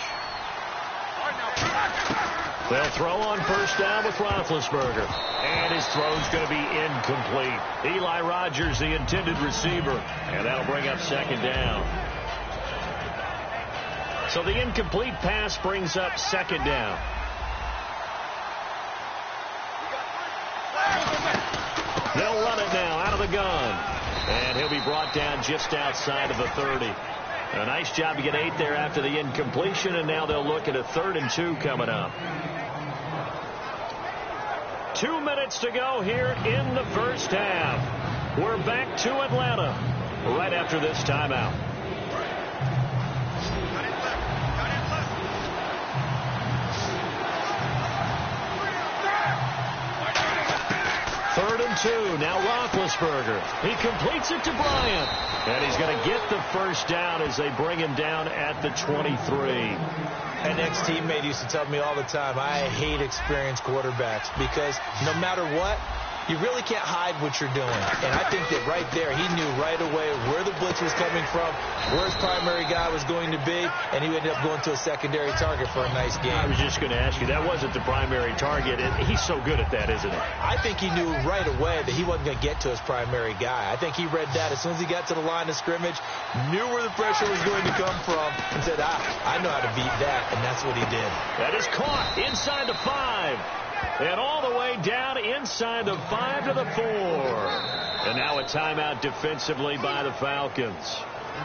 They'll throw on 1st down with Roethlisberger. And his throw's going to be incomplete. Eli Rogers, the intended receiver. And that'll bring up 2nd down. So the incomplete pass brings up 2nd down. They'll run it now out of the gun. And he'll be brought down just outside of the 30. A nice job to get 8 there after the incompletion, and now they'll look at a 3rd and 2 coming up. 2 minutes to go here in the 1st half. We're back to Atlanta right after this timeout. Third and 2. Now Roethlisberger. He completes it to Bryant. And he's going to get the 1st down as they bring him down at the 23. An ex-teammate used to tell me all the time, I hate experienced quarterbacks because no matter what, you really can't hide what you're doing. And I think that right there, he knew right away where the blitz was coming from, where his primary guy was going to be, and he ended up going to a secondary target for a nice game. I was just going to ask you, that wasn't the primary target. He's so good at that, isn't he? I think he knew right away that he wasn't going to get to his primary guy. I think he read that as soon as he got to the line of scrimmage, knew where the pressure was going to come from, and said, I know how to beat that, and that's what he did. That is caught inside the 5. And all the way down inside the 5 to the 4. And now a timeout defensively by the Falcons.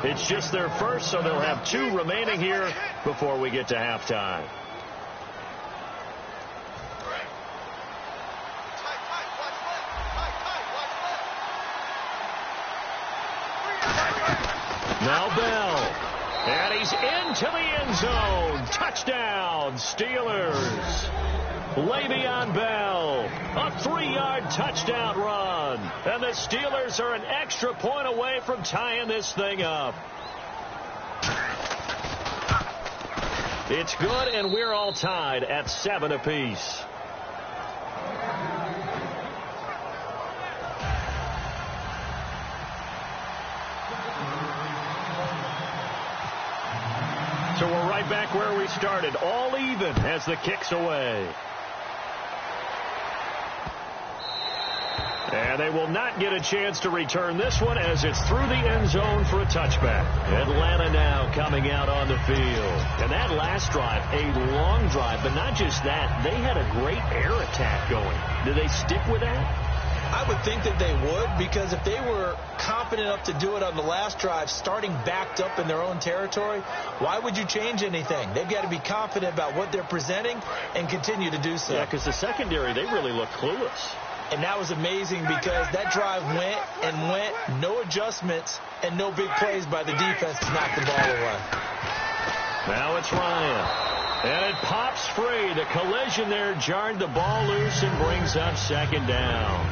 It's just their first, so they'll have 2 remaining here before we get to halftime. Now Bell. And he's into the end zone. Touchdown, Steelers. Le'Veon Bell, a 3-yard touchdown run. And the Steelers are an extra point away from tying this thing up. It's good, and we're all tied at 7 apiece. So we're right back where we started, all even as the kick's away. And they will not get a chance to return this one as it's through the end zone for a touchback. Atlanta now coming out on the field. And that last drive, a long drive, but not just that. They had a great air attack going. Do they stick with that? I would think that they would, because if they were confident enough to do it on the last drive, starting backed up in their own territory, why would you change anything? They've got to be confident about what they're presenting and continue to do so. Yeah, because the secondary, they really look clueless. And that was amazing because that drive went and went, no adjustments and no big plays by the defense to knock the ball away. Now it's Ryan. And it pops free. The collision there jarred the ball loose and brings up second down.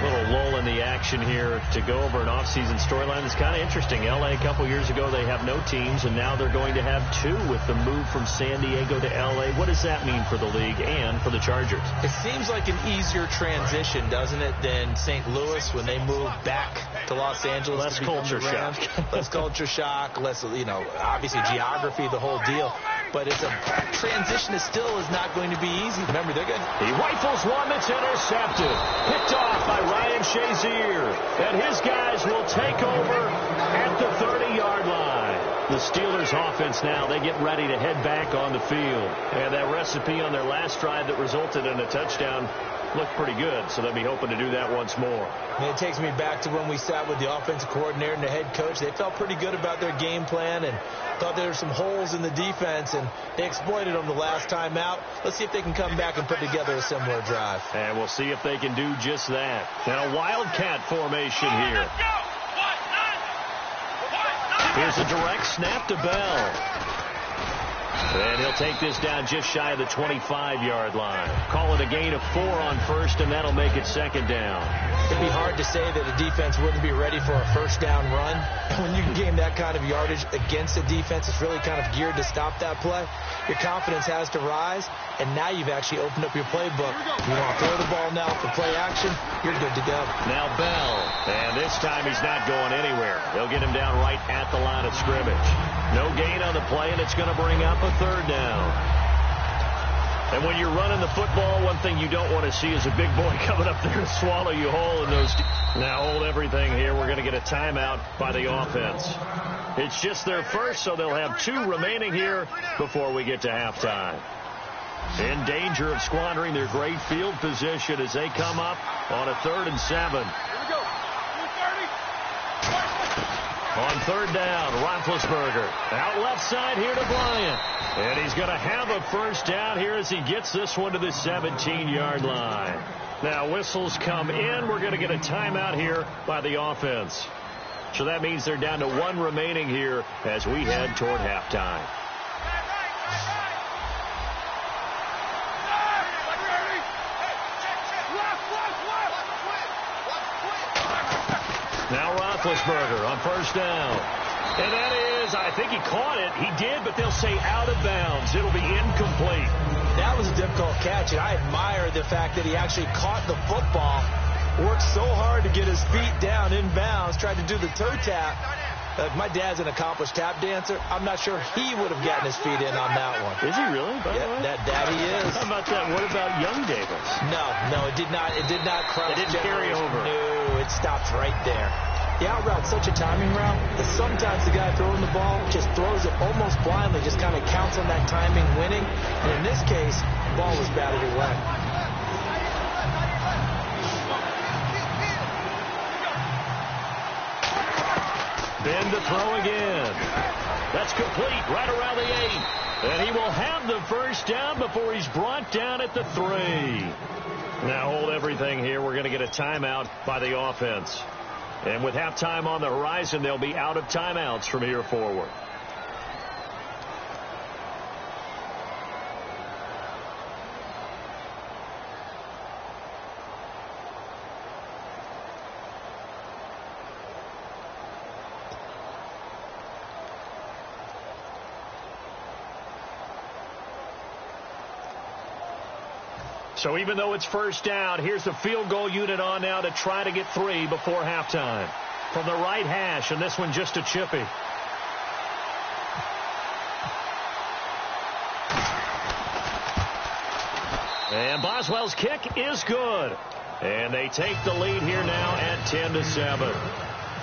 Little lull in the action here to go over an offseason storyline. It's kind of interesting. L.A. a couple years ago, they have no teams, and now they're going to have two with the move from San Diego to L.A. What does that mean for the league and for the Chargers? It seems like an easier transition, doesn't it, than St. Louis when they moved back to Los Angeles. Less culture shock. Less culture shock, less, obviously geography, the whole deal. But it's a transition that still is not going to be easy. Remember, they're good. He rifles one that's intercepted. Picked off by Ryan Shazier. And his guys will take over at the 30-yard line. The Steelers offense now, they get ready to head back on the field. And that recipe on their last drive that resulted in a touchdown looked pretty good, so they'll be hoping to do that once more. And it takes me back to when we sat with the offensive coordinator and the head coach. They felt pretty good about their game plan and thought there were some holes in the defense, and they exploited them the last time out. Let's see if they can come back and put together a similar drive. And we'll see if they can do just that. And a wildcat formation here. Here's a direct snap to Bell. And he'll take this down just shy of the 25-yard line. Call it a gain of 4 on first, and that'll make it second down. It'd be hard to say that a defense wouldn't be ready for a first down run. When you can gain that kind of yardage against a defense, it's really kind of geared to stop that play. Your confidence has to rise, and now you've actually opened up your playbook. You want to throw the ball now for play action, you're good to go. Now Bell, and this time he's not going anywhere. They'll get him down right at the line of scrimmage. No gain on the play, and it's going to bring up a third down. And when you're running the football, one thing you don't want to see is a big boy coming up there to swallow you whole in those. Now hold everything here. We're going to get a timeout by the offense. It's just their first, so they'll have 2 remaining here before we get to halftime. In danger of squandering their great field position as they come up on a 3rd and 7. On third down, Roethlisberger. Out left side here to Bryant. And he's going to have a first down here as he gets this one to the 17-yard line. Now whistles come in. We're going to get a timeout here by the offense. So that means they're down to 1 remaining here as we head toward halftime. Now Roethlisberger on first down. And that is, I think he caught it. He did, but they'll say out of bounds. It'll be incomplete. That was a difficult catch, and I admire the fact that he actually caught the football, worked so hard to get his feet down in bounds, tried to do the toe tap. My dad's an accomplished tap dancer. I'm not sure he would have gotten his feet in on that one. Is he really? Yeah, that he is. How about that? What about young Davis? No, it did not. It did not cross. It didn't carry over. No, it stopped right there. The out route's such a timing route that sometimes the guy throwing the ball just throws it almost blindly, just kind of counts on that timing winning. And in this case, the ball was batted away. Then to throw again. That's complete right around the 8. And he will have the first down before he's brought down at the 3. Now hold everything here. We're going to get a timeout by the offense. And with halftime on the horizon, they'll be out of timeouts from here forward. So even though it's first down, here's the field goal unit on now to try to get 3 before halftime. From the right hash, and this one just a chippy. And Boswell's kick is good. And they take the lead here now at 10-7.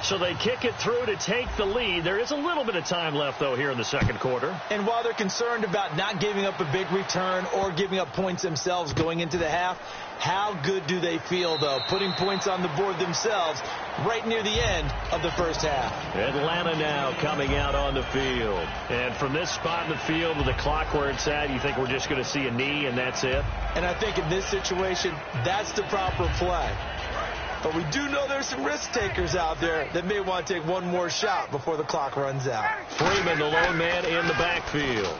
So they kick it through to take the lead. There is a little bit of time left, though, here in the second quarter. And while they're concerned about not giving up a big return or giving up points themselves going into the half, how good do they feel, though, putting points on the board themselves right near the end of the first half? Atlanta now coming out on the field. And from this spot in the field with the clock where it's at, you think we're just going to see a knee and that's it? And I think in this situation, that's the proper play. But we do know there's some risk takers out there that may want to take one more shot before the clock runs out. Freeman, the lone man in the backfield.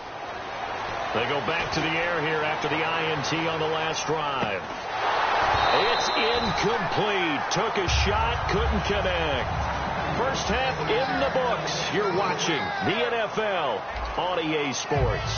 They go back to the air here after the INT on the last drive. It's incomplete. Took a shot, couldn't connect. First half in the books. You're watching the NFL on EA Sports.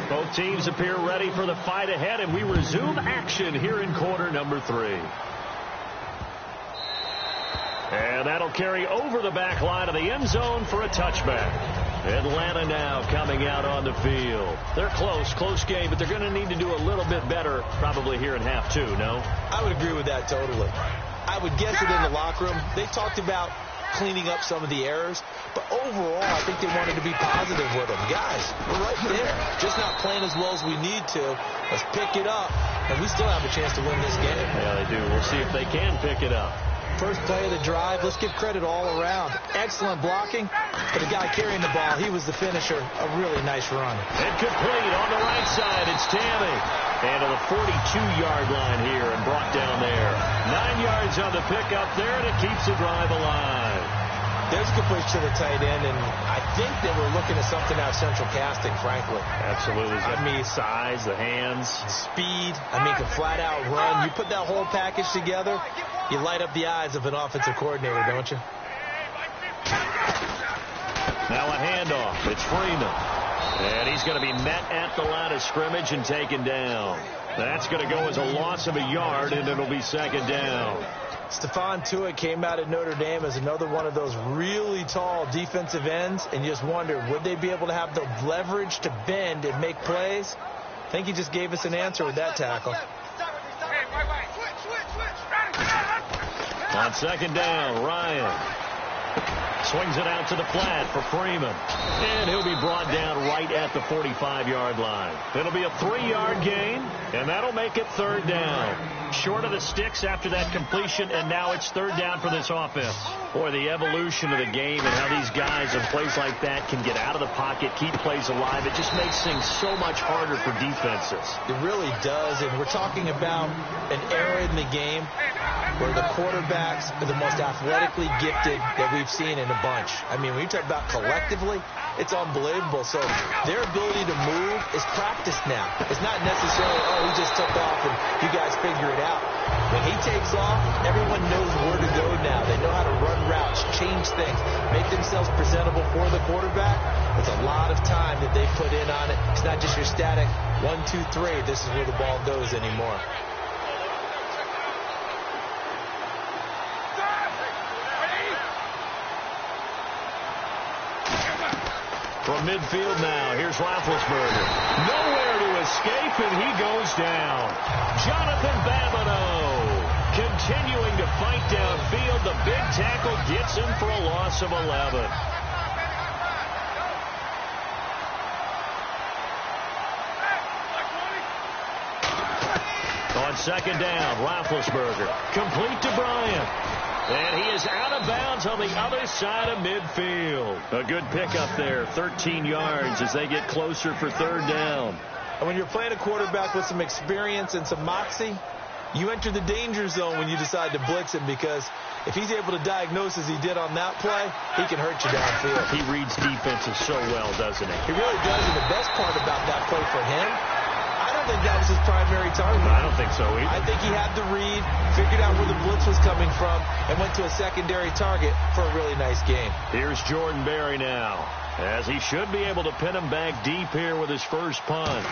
Both teams appear ready for the fight ahead, and we resume action here in quarter number 3. And that'll carry over the back line of the end zone for a touchback. Atlanta now coming out on the field. They're close game, but they're going to need to do a little bit better probably here in half 2, no? I would agree with that totally. I would guess it in the locker room. They talked about cleaning up some of the errors, but overall I think they wanted to be positive with them. Guys, we're right there, just not playing as well as we need to. Let's pick it up, and we still have a chance to win this game. Yeah, they do. We'll see if they can pick it up. First play of the drive, let's give credit all around. Excellent blocking, but the guy carrying the ball, he was the finisher. A really nice run. Incomplete on the right side. It's Tammy. And to the 42-yard line here and brought down there. 9 yards on the pickup there, and it keeps the drive alive. There's a good push to the tight end, and I think they were looking at something out of central casting, frankly. Absolutely. I mean, size, the hands. Speed. I mean, the flat-out run. You put that whole package together, you light up the eyes of an offensive coordinator, don't you? Now a handoff. It's Freeman. And he's going to be met at the line of scrimmage and taken down. That's going to go as a loss of a yard, and it'll be second down. Stephon Tuitt came out of Notre Dame as another one of those really tall defensive ends, and you just wonder, would they be able to have the leverage to bend and make plays? I think he just gave us an answer with that tackle. On second down, Ryan swings it out to the flat for Freeman. And he'll be brought down right at the 45-yard line. It'll be a 3-yard gain, and that'll make it third down. Short of the sticks after that completion, and now it's third down for this offense. Boy, the evolution of the game and how these guys in plays like that can get out of the pocket, keep plays alive, it just makes things so much harder for defenses. It really does, and we're talking about an era in the game where the quarterbacks are the most athletically gifted that we've seen in a bunch. I mean, when you talk about collectively, it's unbelievable. So their ability to move is practiced now. It's not necessarily, oh, he just took off and you guys figure it out. When he takes off, everyone knows where to go now. They know how to run routes, change things, make themselves presentable for the quarterback. It's a lot of time that they put in on it. It's not just your static 1, 2, 3. This is where the ball goes anymore. From midfield now, here's Roethlisberger. Nowhere to escape, and he goes down. Jonathan Babineau continuing to fight downfield. The big tackle gets him for a loss of 11. On second down, Roethlisberger. Complete to Bryant. And he is out of bounds on the other side of midfield. A good pickup there, 13 yards as they get closer for third down. And when you're playing a quarterback with some experience and some moxie, you enter the danger zone when you decide to blitz him, because if he's able to diagnose as he did on that play, he can hurt you downfield. He reads defenses so well, doesn't he? He really does, and the best part about that play for him, I don't think that was his primary target. I don't think so either. I think he had the read, figured out where the blitz was coming from, and went to a secondary target for a really nice game. Here's Jordan Berry now, as he should be able to pin him back deep here with his first punt.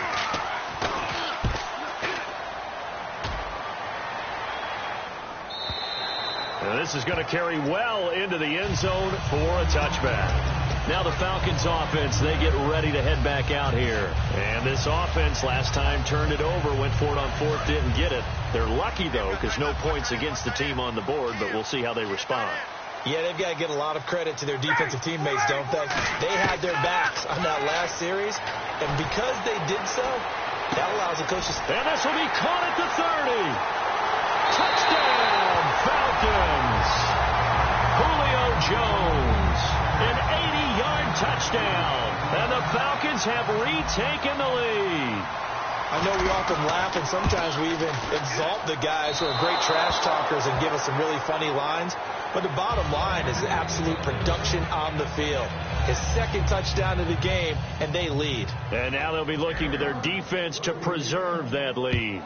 And this is going to carry well into the end zone for a touchback. Now the Falcons offense, they get ready to head back out here. And this offense last time turned it over, went for it on fourth, didn't get it. They're lucky, though, because no points against the team on the board, but we'll see how they respond. Yeah, they've got to give a lot of credit to their defensive teammates, don't they? They had their backs on that last series, and because they did so, that allows the coaches. And this will be caught at the 30. Touchdown, Falcons. Julio Jones, an 80-yard touchdown, and the Falcons have retaken the lead. I know we often laugh, and sometimes we even exalt the guys who are great trash talkers and give us some really funny lines. But the bottom line is absolute production on the field. His second touchdown of the game, and they lead. And now they'll be looking to their defense to preserve that lead.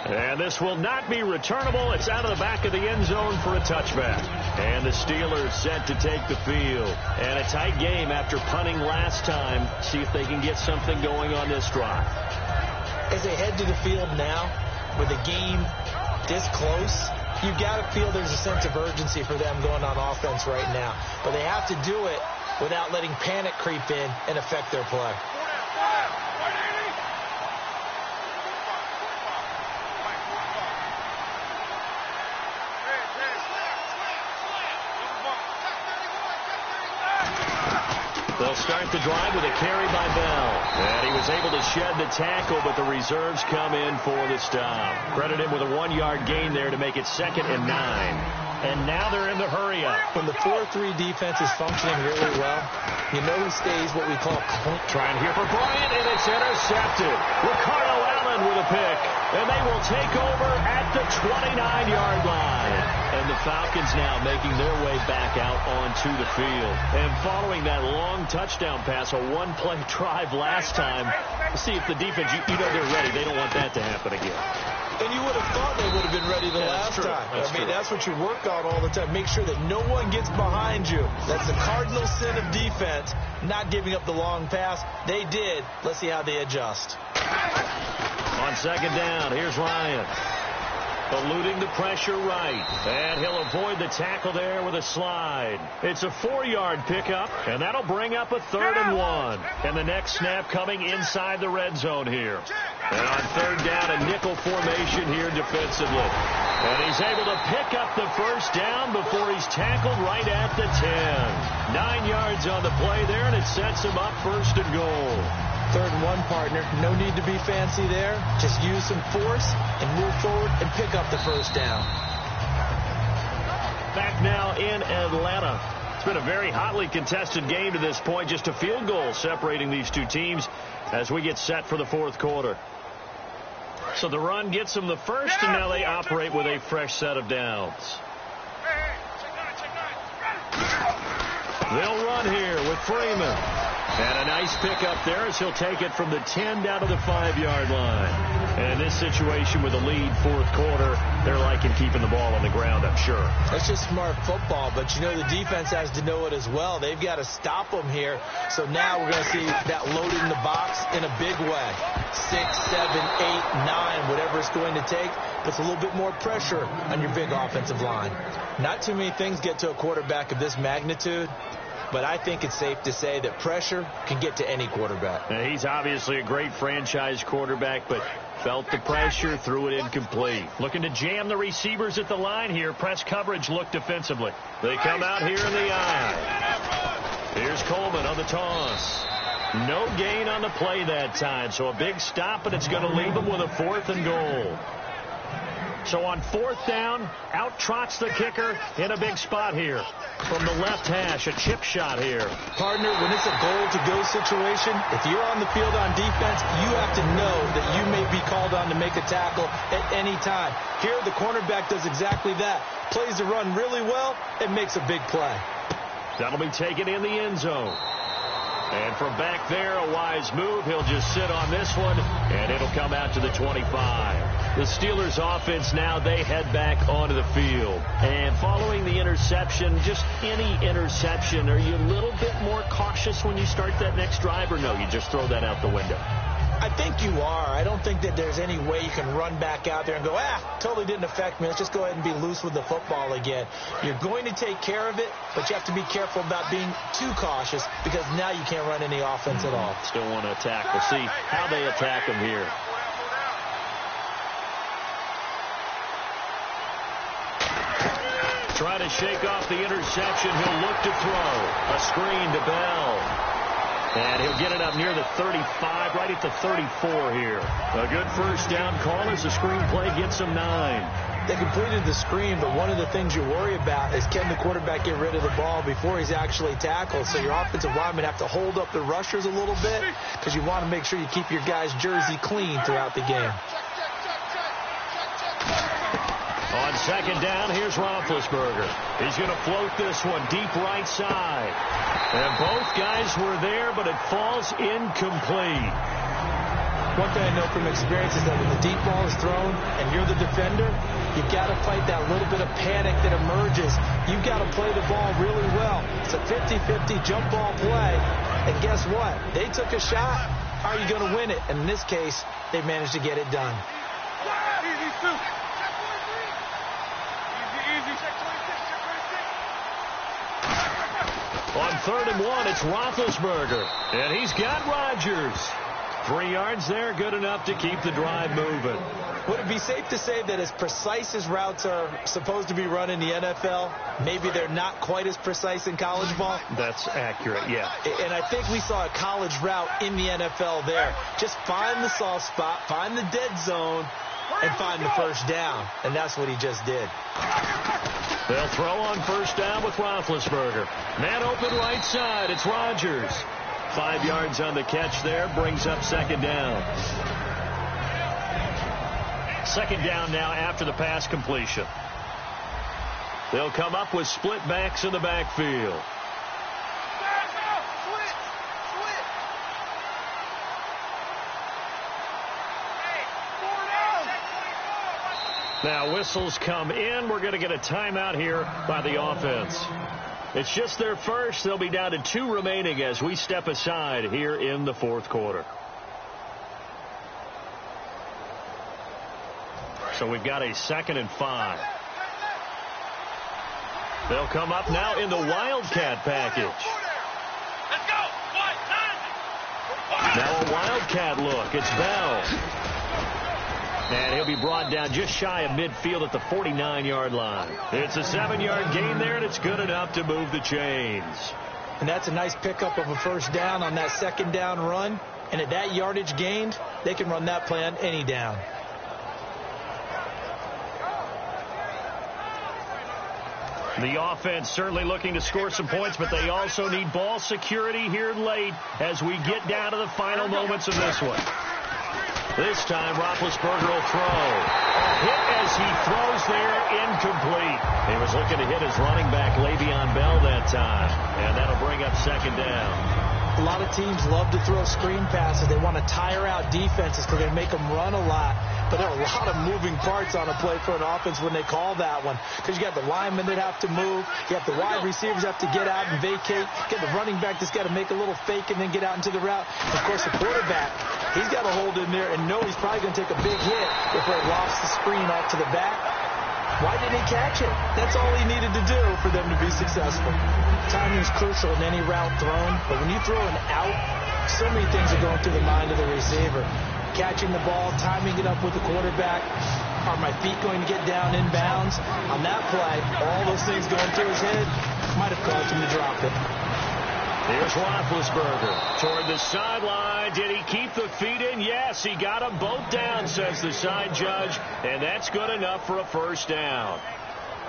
And this will not be returnable. It's out of the back of the end zone for a touchback. And the Steelers set to take the field. And a tight game after punting last time. See if they can get something going on this drive. As they head to the field now, with the game this close, you've got to feel there's a sense of urgency for them going on offense right now. But they have to do it without letting panic creep in and affect their play. They'll start the drive with a carry by Bell. And he was able to shed the tackle, but the reserves come in for the stop. Credit him with a 1-yard gain there to make it 2nd and 9. And now they're in the hurry-up. When the 4-3 defense is functioning really well, you know who stays what we call point. Trying here for Bryant, and it's intercepted. Ricardo Allen with a pick. And they will take over at the 29-yard line. And the Falcons now making their way back out onto the field. And following that long touchdown pass, a one-play drive last time, see if the defense, you know they're ready. They don't want that to happen again. And you would have thought they would have been ready the last time. That's what you work on all the time. Make sure that no one gets behind you. That's the cardinal sin of defense, not giving up the long pass. They did. Let's see how they adjust. On 2nd down, here's Ryan. Eluding the pressure right. And he'll avoid the tackle there with a slide. It's a 4-yard pickup, and that'll bring up a 3rd and 1. And the next snap coming inside the red zone here. And on 3rd down, a nickel formation here defensively. And he's able to pick up the first down before he's tackled right at the 10. 9 yards on the play there, and it sets him up 1st and goal. 3rd and 1, partner. No need to be fancy there. Just use some force and move forward and pick up the first down. Back now in Atlanta. It's been a very hotly contested game to this point. Just a field goal separating these two teams as we get set for the 4th quarter. So the run gets them the first, and now they operate with a fresh set of downs. They'll run here with Freeman. And a nice pickup there as he'll take it from the 10 down to the 5-yard line. And in this situation with a lead 4th quarter, they're liking keeping the ball on the ground, I'm sure. That's just smart football, but you know the defense has to know it as well. They've got to stop them here. So now we're going to see that loaded in the box in a big way. 6, 7, 8, 9, whatever it's going to take, puts a little bit more pressure on your big offensive line. Not too many things get to a quarterback of this magnitude, but I think it's safe to say that pressure can get to any quarterback. Now, he's obviously a great franchise quarterback, but felt the pressure, threw it incomplete. Looking to jam the receivers at the line here. Press coverage look defensively. They come out here in the eye. Here's Coleman on the toss. No gain on the play that time, so a big stop, and it's going to leave them with a 4th and goal. So on 4th down, out trots the kicker in a big spot here. From the left hash, a chip shot here. Partner, when it's a goal-to-go situation, if you're on the field on defense, you have to know that you may be called on to make a tackle at any time. Here, the cornerback does exactly that. Plays the run really well and makes a big play. That'll be taken in the end zone. And from back there, a wise move. He'll just sit on this one, and it'll come out to the 25. The Steelers offense now, they head back onto the field. And following the interception, just any interception, are you a little bit more cautious when you start that next drive, or no, you just throw that out the window? I think you are. I don't think that there's any way you can run back out there and go, totally didn't affect me. Let's just go ahead and be loose with the football again. You're going to take care of it, but you have to be careful about being too cautious because now you can't run any offense at all. Still want to attack. We'll see how they attack them here. Try to shake off the interception. He'll look to throw. A screen to Bell. And he'll get it up near the 35, right at the 34 here. A good first down call as the screen play gets him 9. They completed the screen, but one of the things you worry about is can the quarterback get rid of the ball before he's actually tackled. So your offensive linemen have to hold up the rushers a little bit because you want to make sure you keep your guy's jersey clean throughout the game. On second down, here's Roethlisberger. He's going to float this one deep right side. And both guys were there, but it falls incomplete. One thing I know from experience is that when the deep ball is thrown and you're the defender, you've got to fight that little bit of panic that emerges. You've got to play the ball really well. It's a 50-50 jump ball play. And guess what? They took a shot. How are you going to win it? And in this case, they managed to get it done. On 3rd and 1, it's Roethlisberger. And he's got Rodgers. 3 yards there, good enough to keep the drive moving. Would it be safe to say that as precise as routes are supposed to be run in the NFL, maybe they're not quite as precise in college ball? That's accurate, yeah. And I think we saw a college route in the NFL there. Just find the soft spot, find the dead zone, and find the first down. And that's what he just did. They'll throw on first down with Roethlisberger. Man open right side. It's Rodgers. 5 yards on the catch there. Brings up second down. Second down now after the pass completion. They'll come up with split backs in the backfield. Now whistles come in. We're going to get a timeout here by the offense. It's just their first. They'll be down to 2 remaining as we step aside here in the 4th quarter. So we've got a 2nd and 5. They'll come up now in the Wildcat package. Now a Wildcat look. It's Bell. And he'll be brought down just shy of midfield at the 49-yard line. It's a 7-yard gain there, and it's good enough to move the chains. And that's a nice pickup of a first down on that second down run. And at that yardage gained, they can run that play on any down. The offense certainly looking to score some points, but they also need ball security here late as we get down to the final moments of this one. This time, Roethlisberger will throw. A hit as he throws there, incomplete. He was looking to hit his running back, Le'Veon Bell, that time. And that'll bring up second down. A lot of teams love to throw screen passes. They want to tire out defenses because they make them run a lot. But there are a lot of moving parts on a play for an offense when they call that one. Because you got the linemen that have to move. You have the wide receivers have to get out and vacate. You got the running back that's got to make a little fake and then get out into the route. And of course, the quarterback, he's got to hold in there and know he's probably going to take a big hit before he lofts the screen off to the back. Why didn't he catch it? That's all he needed to do for them to be successful. Timing is crucial in any route thrown, but when you throw an out, so many things are going through the mind of the receiver. Catching the ball, timing it up with the quarterback. Are my feet going to get down in bounds? On that play, all those things going through his head might have caused him to drop it. Here's Roethlisberger toward the sideline. Did he keep the feet in? Yes, he got them both down, says the side judge, and that's good enough for a first down.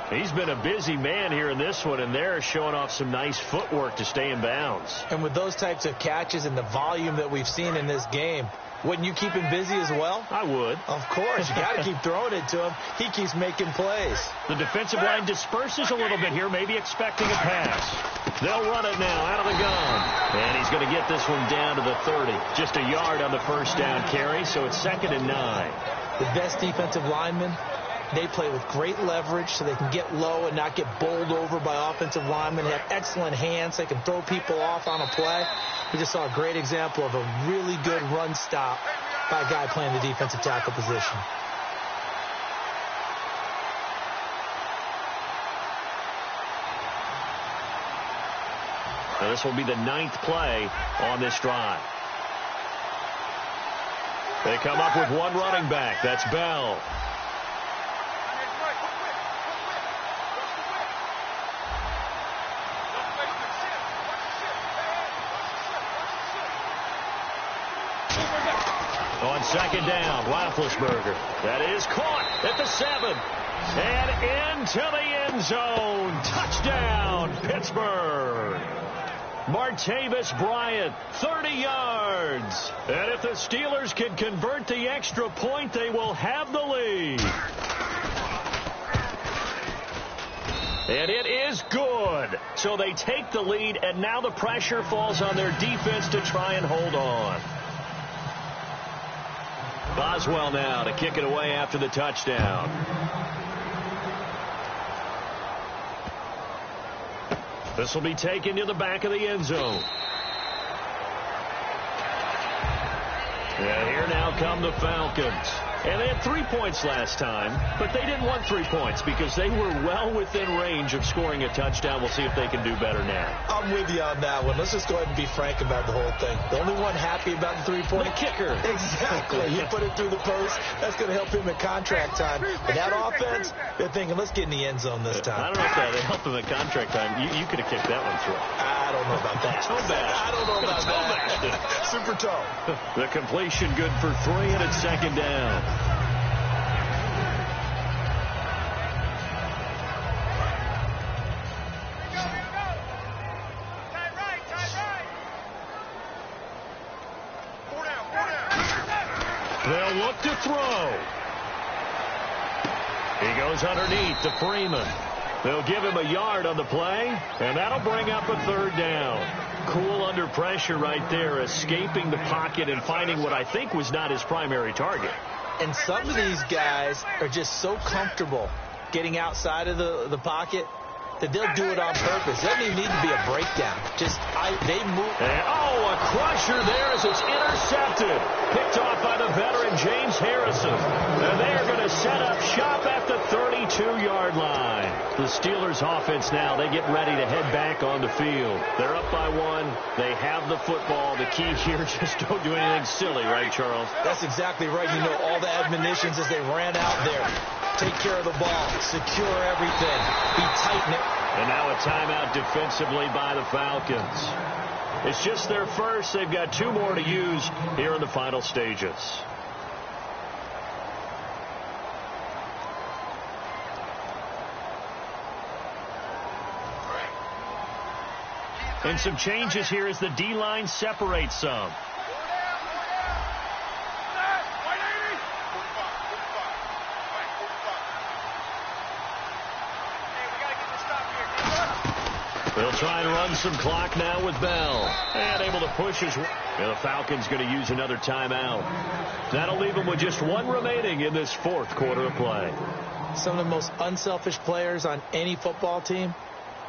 He's been a busy man here in this one, and they're showing off some nice footwork to stay in bounds. And with those types of catches and the volume that we've seen in this game, wouldn't you keep him busy as well? I would. Of course. You got to keep throwing it to him. He keeps making plays. The defensive line disperses a little bit here, maybe expecting a pass. They'll run it now out of the gun. And he's going to get this one down to the 30. Just a yard on the first down carry, so it's 2nd and 9. The best defensive linemen, they play with great leverage so they can get low and not get bowled over by offensive linemen. They have excellent hands. They can throw people off on a play. We just saw a great example of a really good run stop by a guy playing the defensive tackle position. Now this will be the 9th play on this drive. They come up with one running back. That's Bell. On 2nd down, Roethlisberger. That is caught at the 7. And into the end zone. Touchdown, Pittsburgh. Martavis Bryant, 30 yards. And if the Steelers can convert the extra point, they will have the lead. And it is good. So they take the lead, and now the pressure falls on their defense to try and hold on. Boswell now to kick it away after the touchdown. This will be taken to the back of the end zone. And here now come the Falcons. And they had 3 points last time, but they didn't want 3 points because they were well within range of scoring a touchdown. We'll see if they can do better now. I'm with you on that one. Let's just go ahead and be frank about the whole thing. The only one happy about the 3-point? The kicker. Exactly. You put it through the post. That's going to help him at contract time. And that offense, they're thinking, let's get in the end zone this time. I don't know if that helped him at contract time. You could have kicked that one through. I don't know about that. I don't know about that. Super toe. The completion good for 3, and it's 2nd down. They'll look to throw. He goes underneath to Freeman. They'll give him a yard on the play, and that'll bring up a 3rd down. Cool under pressure right there, escaping the pocket and finding what I think was not his primary target. And some of these guys are just so comfortable getting outside of the pocket that they'll do it on purpose. Doesn't even need to be a breakdown. They move. And, a crusher there as it's intercepted. Picked off by the veteran James Harrison. And they're going to set up shop at the 32-yard line. The Steelers offense now, they get ready to head back on the field. They're up by 1. They have the football. The key here, just don't do anything silly, right, Charles? That's exactly right. You know, all the admonitions as they ran out there. Take care of the ball. Secure everything. Be tight. And now a timeout defensively by the Falcons. It's just their first. They've got 2 more to use here in the final stages. And some changes here as the D-line separates some. They'll try and run some clock now with Bell. And able to push his... The Falcons going to use another timeout. That'll leave them with just 1 remaining in this 4th quarter of play. Some of the most unselfish players on any football team,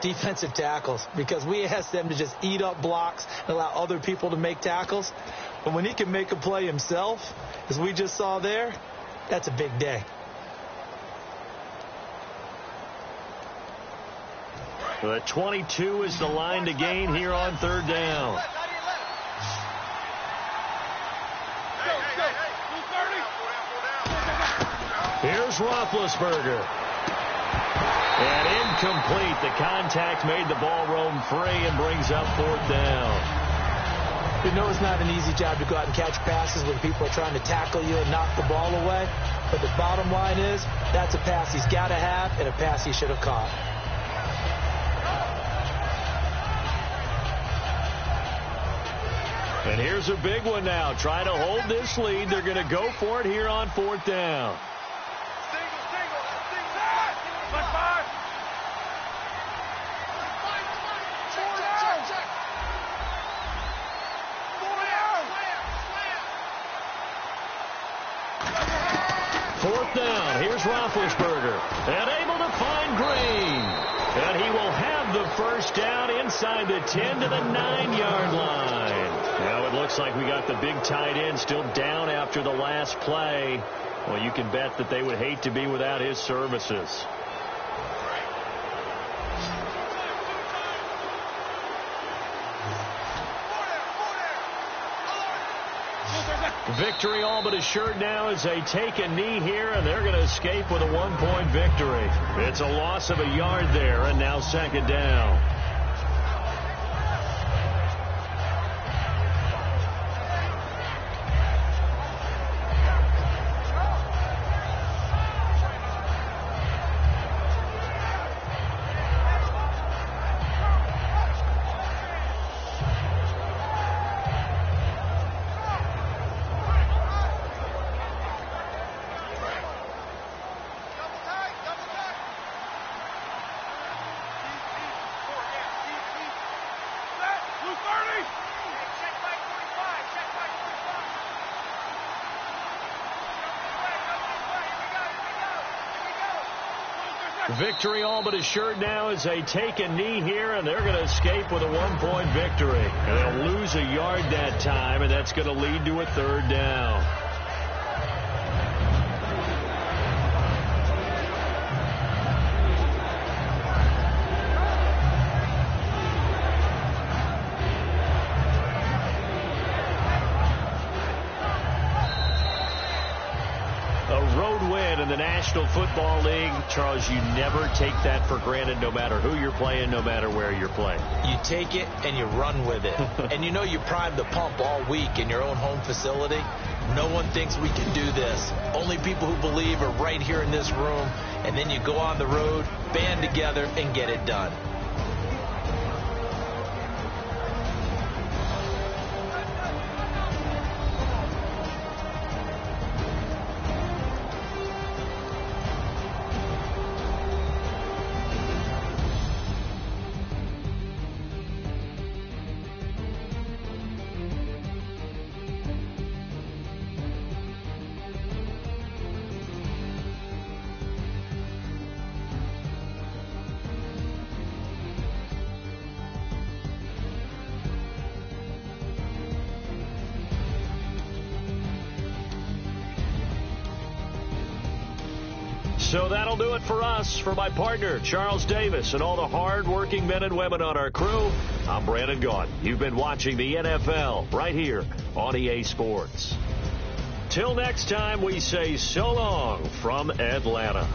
defensive tackles, because we ask them to just eat up blocks and allow other people to make tackles. But when he can make a play himself, as we just saw there, that's a big day. The 22 is the line to gain here on 3rd down. Here's Roethlisberger. And incomplete. The contact made the ball roam free and brings up 4th down. We know it's not an easy job to go out and catch passes when people are trying to tackle you and knock the ball away. But the bottom line is, that's a pass he's got to have and a pass he should have caught. And here's a big one now. Trying to hold this lead. They're going to go for it here on 4th down. Here's Roethlisberger, and able to find Green. And he will have the first down inside the 10 to the 9-yard line. Now it looks like we got the big tight end still down after the last play. Well, you can bet that they would hate to be without his services. Victory all but assured now as they take a knee here, and they're going to escape with a 1-point victory. It's a loss of a yard there, and now 2nd down. Victory all but assured now as they take a knee here, and they're going to escape with a 1-point victory. And they'll lose a yard that time, and that's going to lead to a 3rd down. In the National Football League, Charles, you never take that for granted no matter who you're playing, no matter where you're playing. You take it and you run with it. And you know you primed the pump all week in your own home facility. No one thinks we can do this. Only people who believe are right here in this room. And then you go on the road, band together, and get it done. So that'll do it for us. For my partner, Charles Davis, and all the hard-working men and women on our crew, I'm Brandon Gaudin. You've been watching the NFL right here on EA Sports. Till next time, we say so long from Atlanta.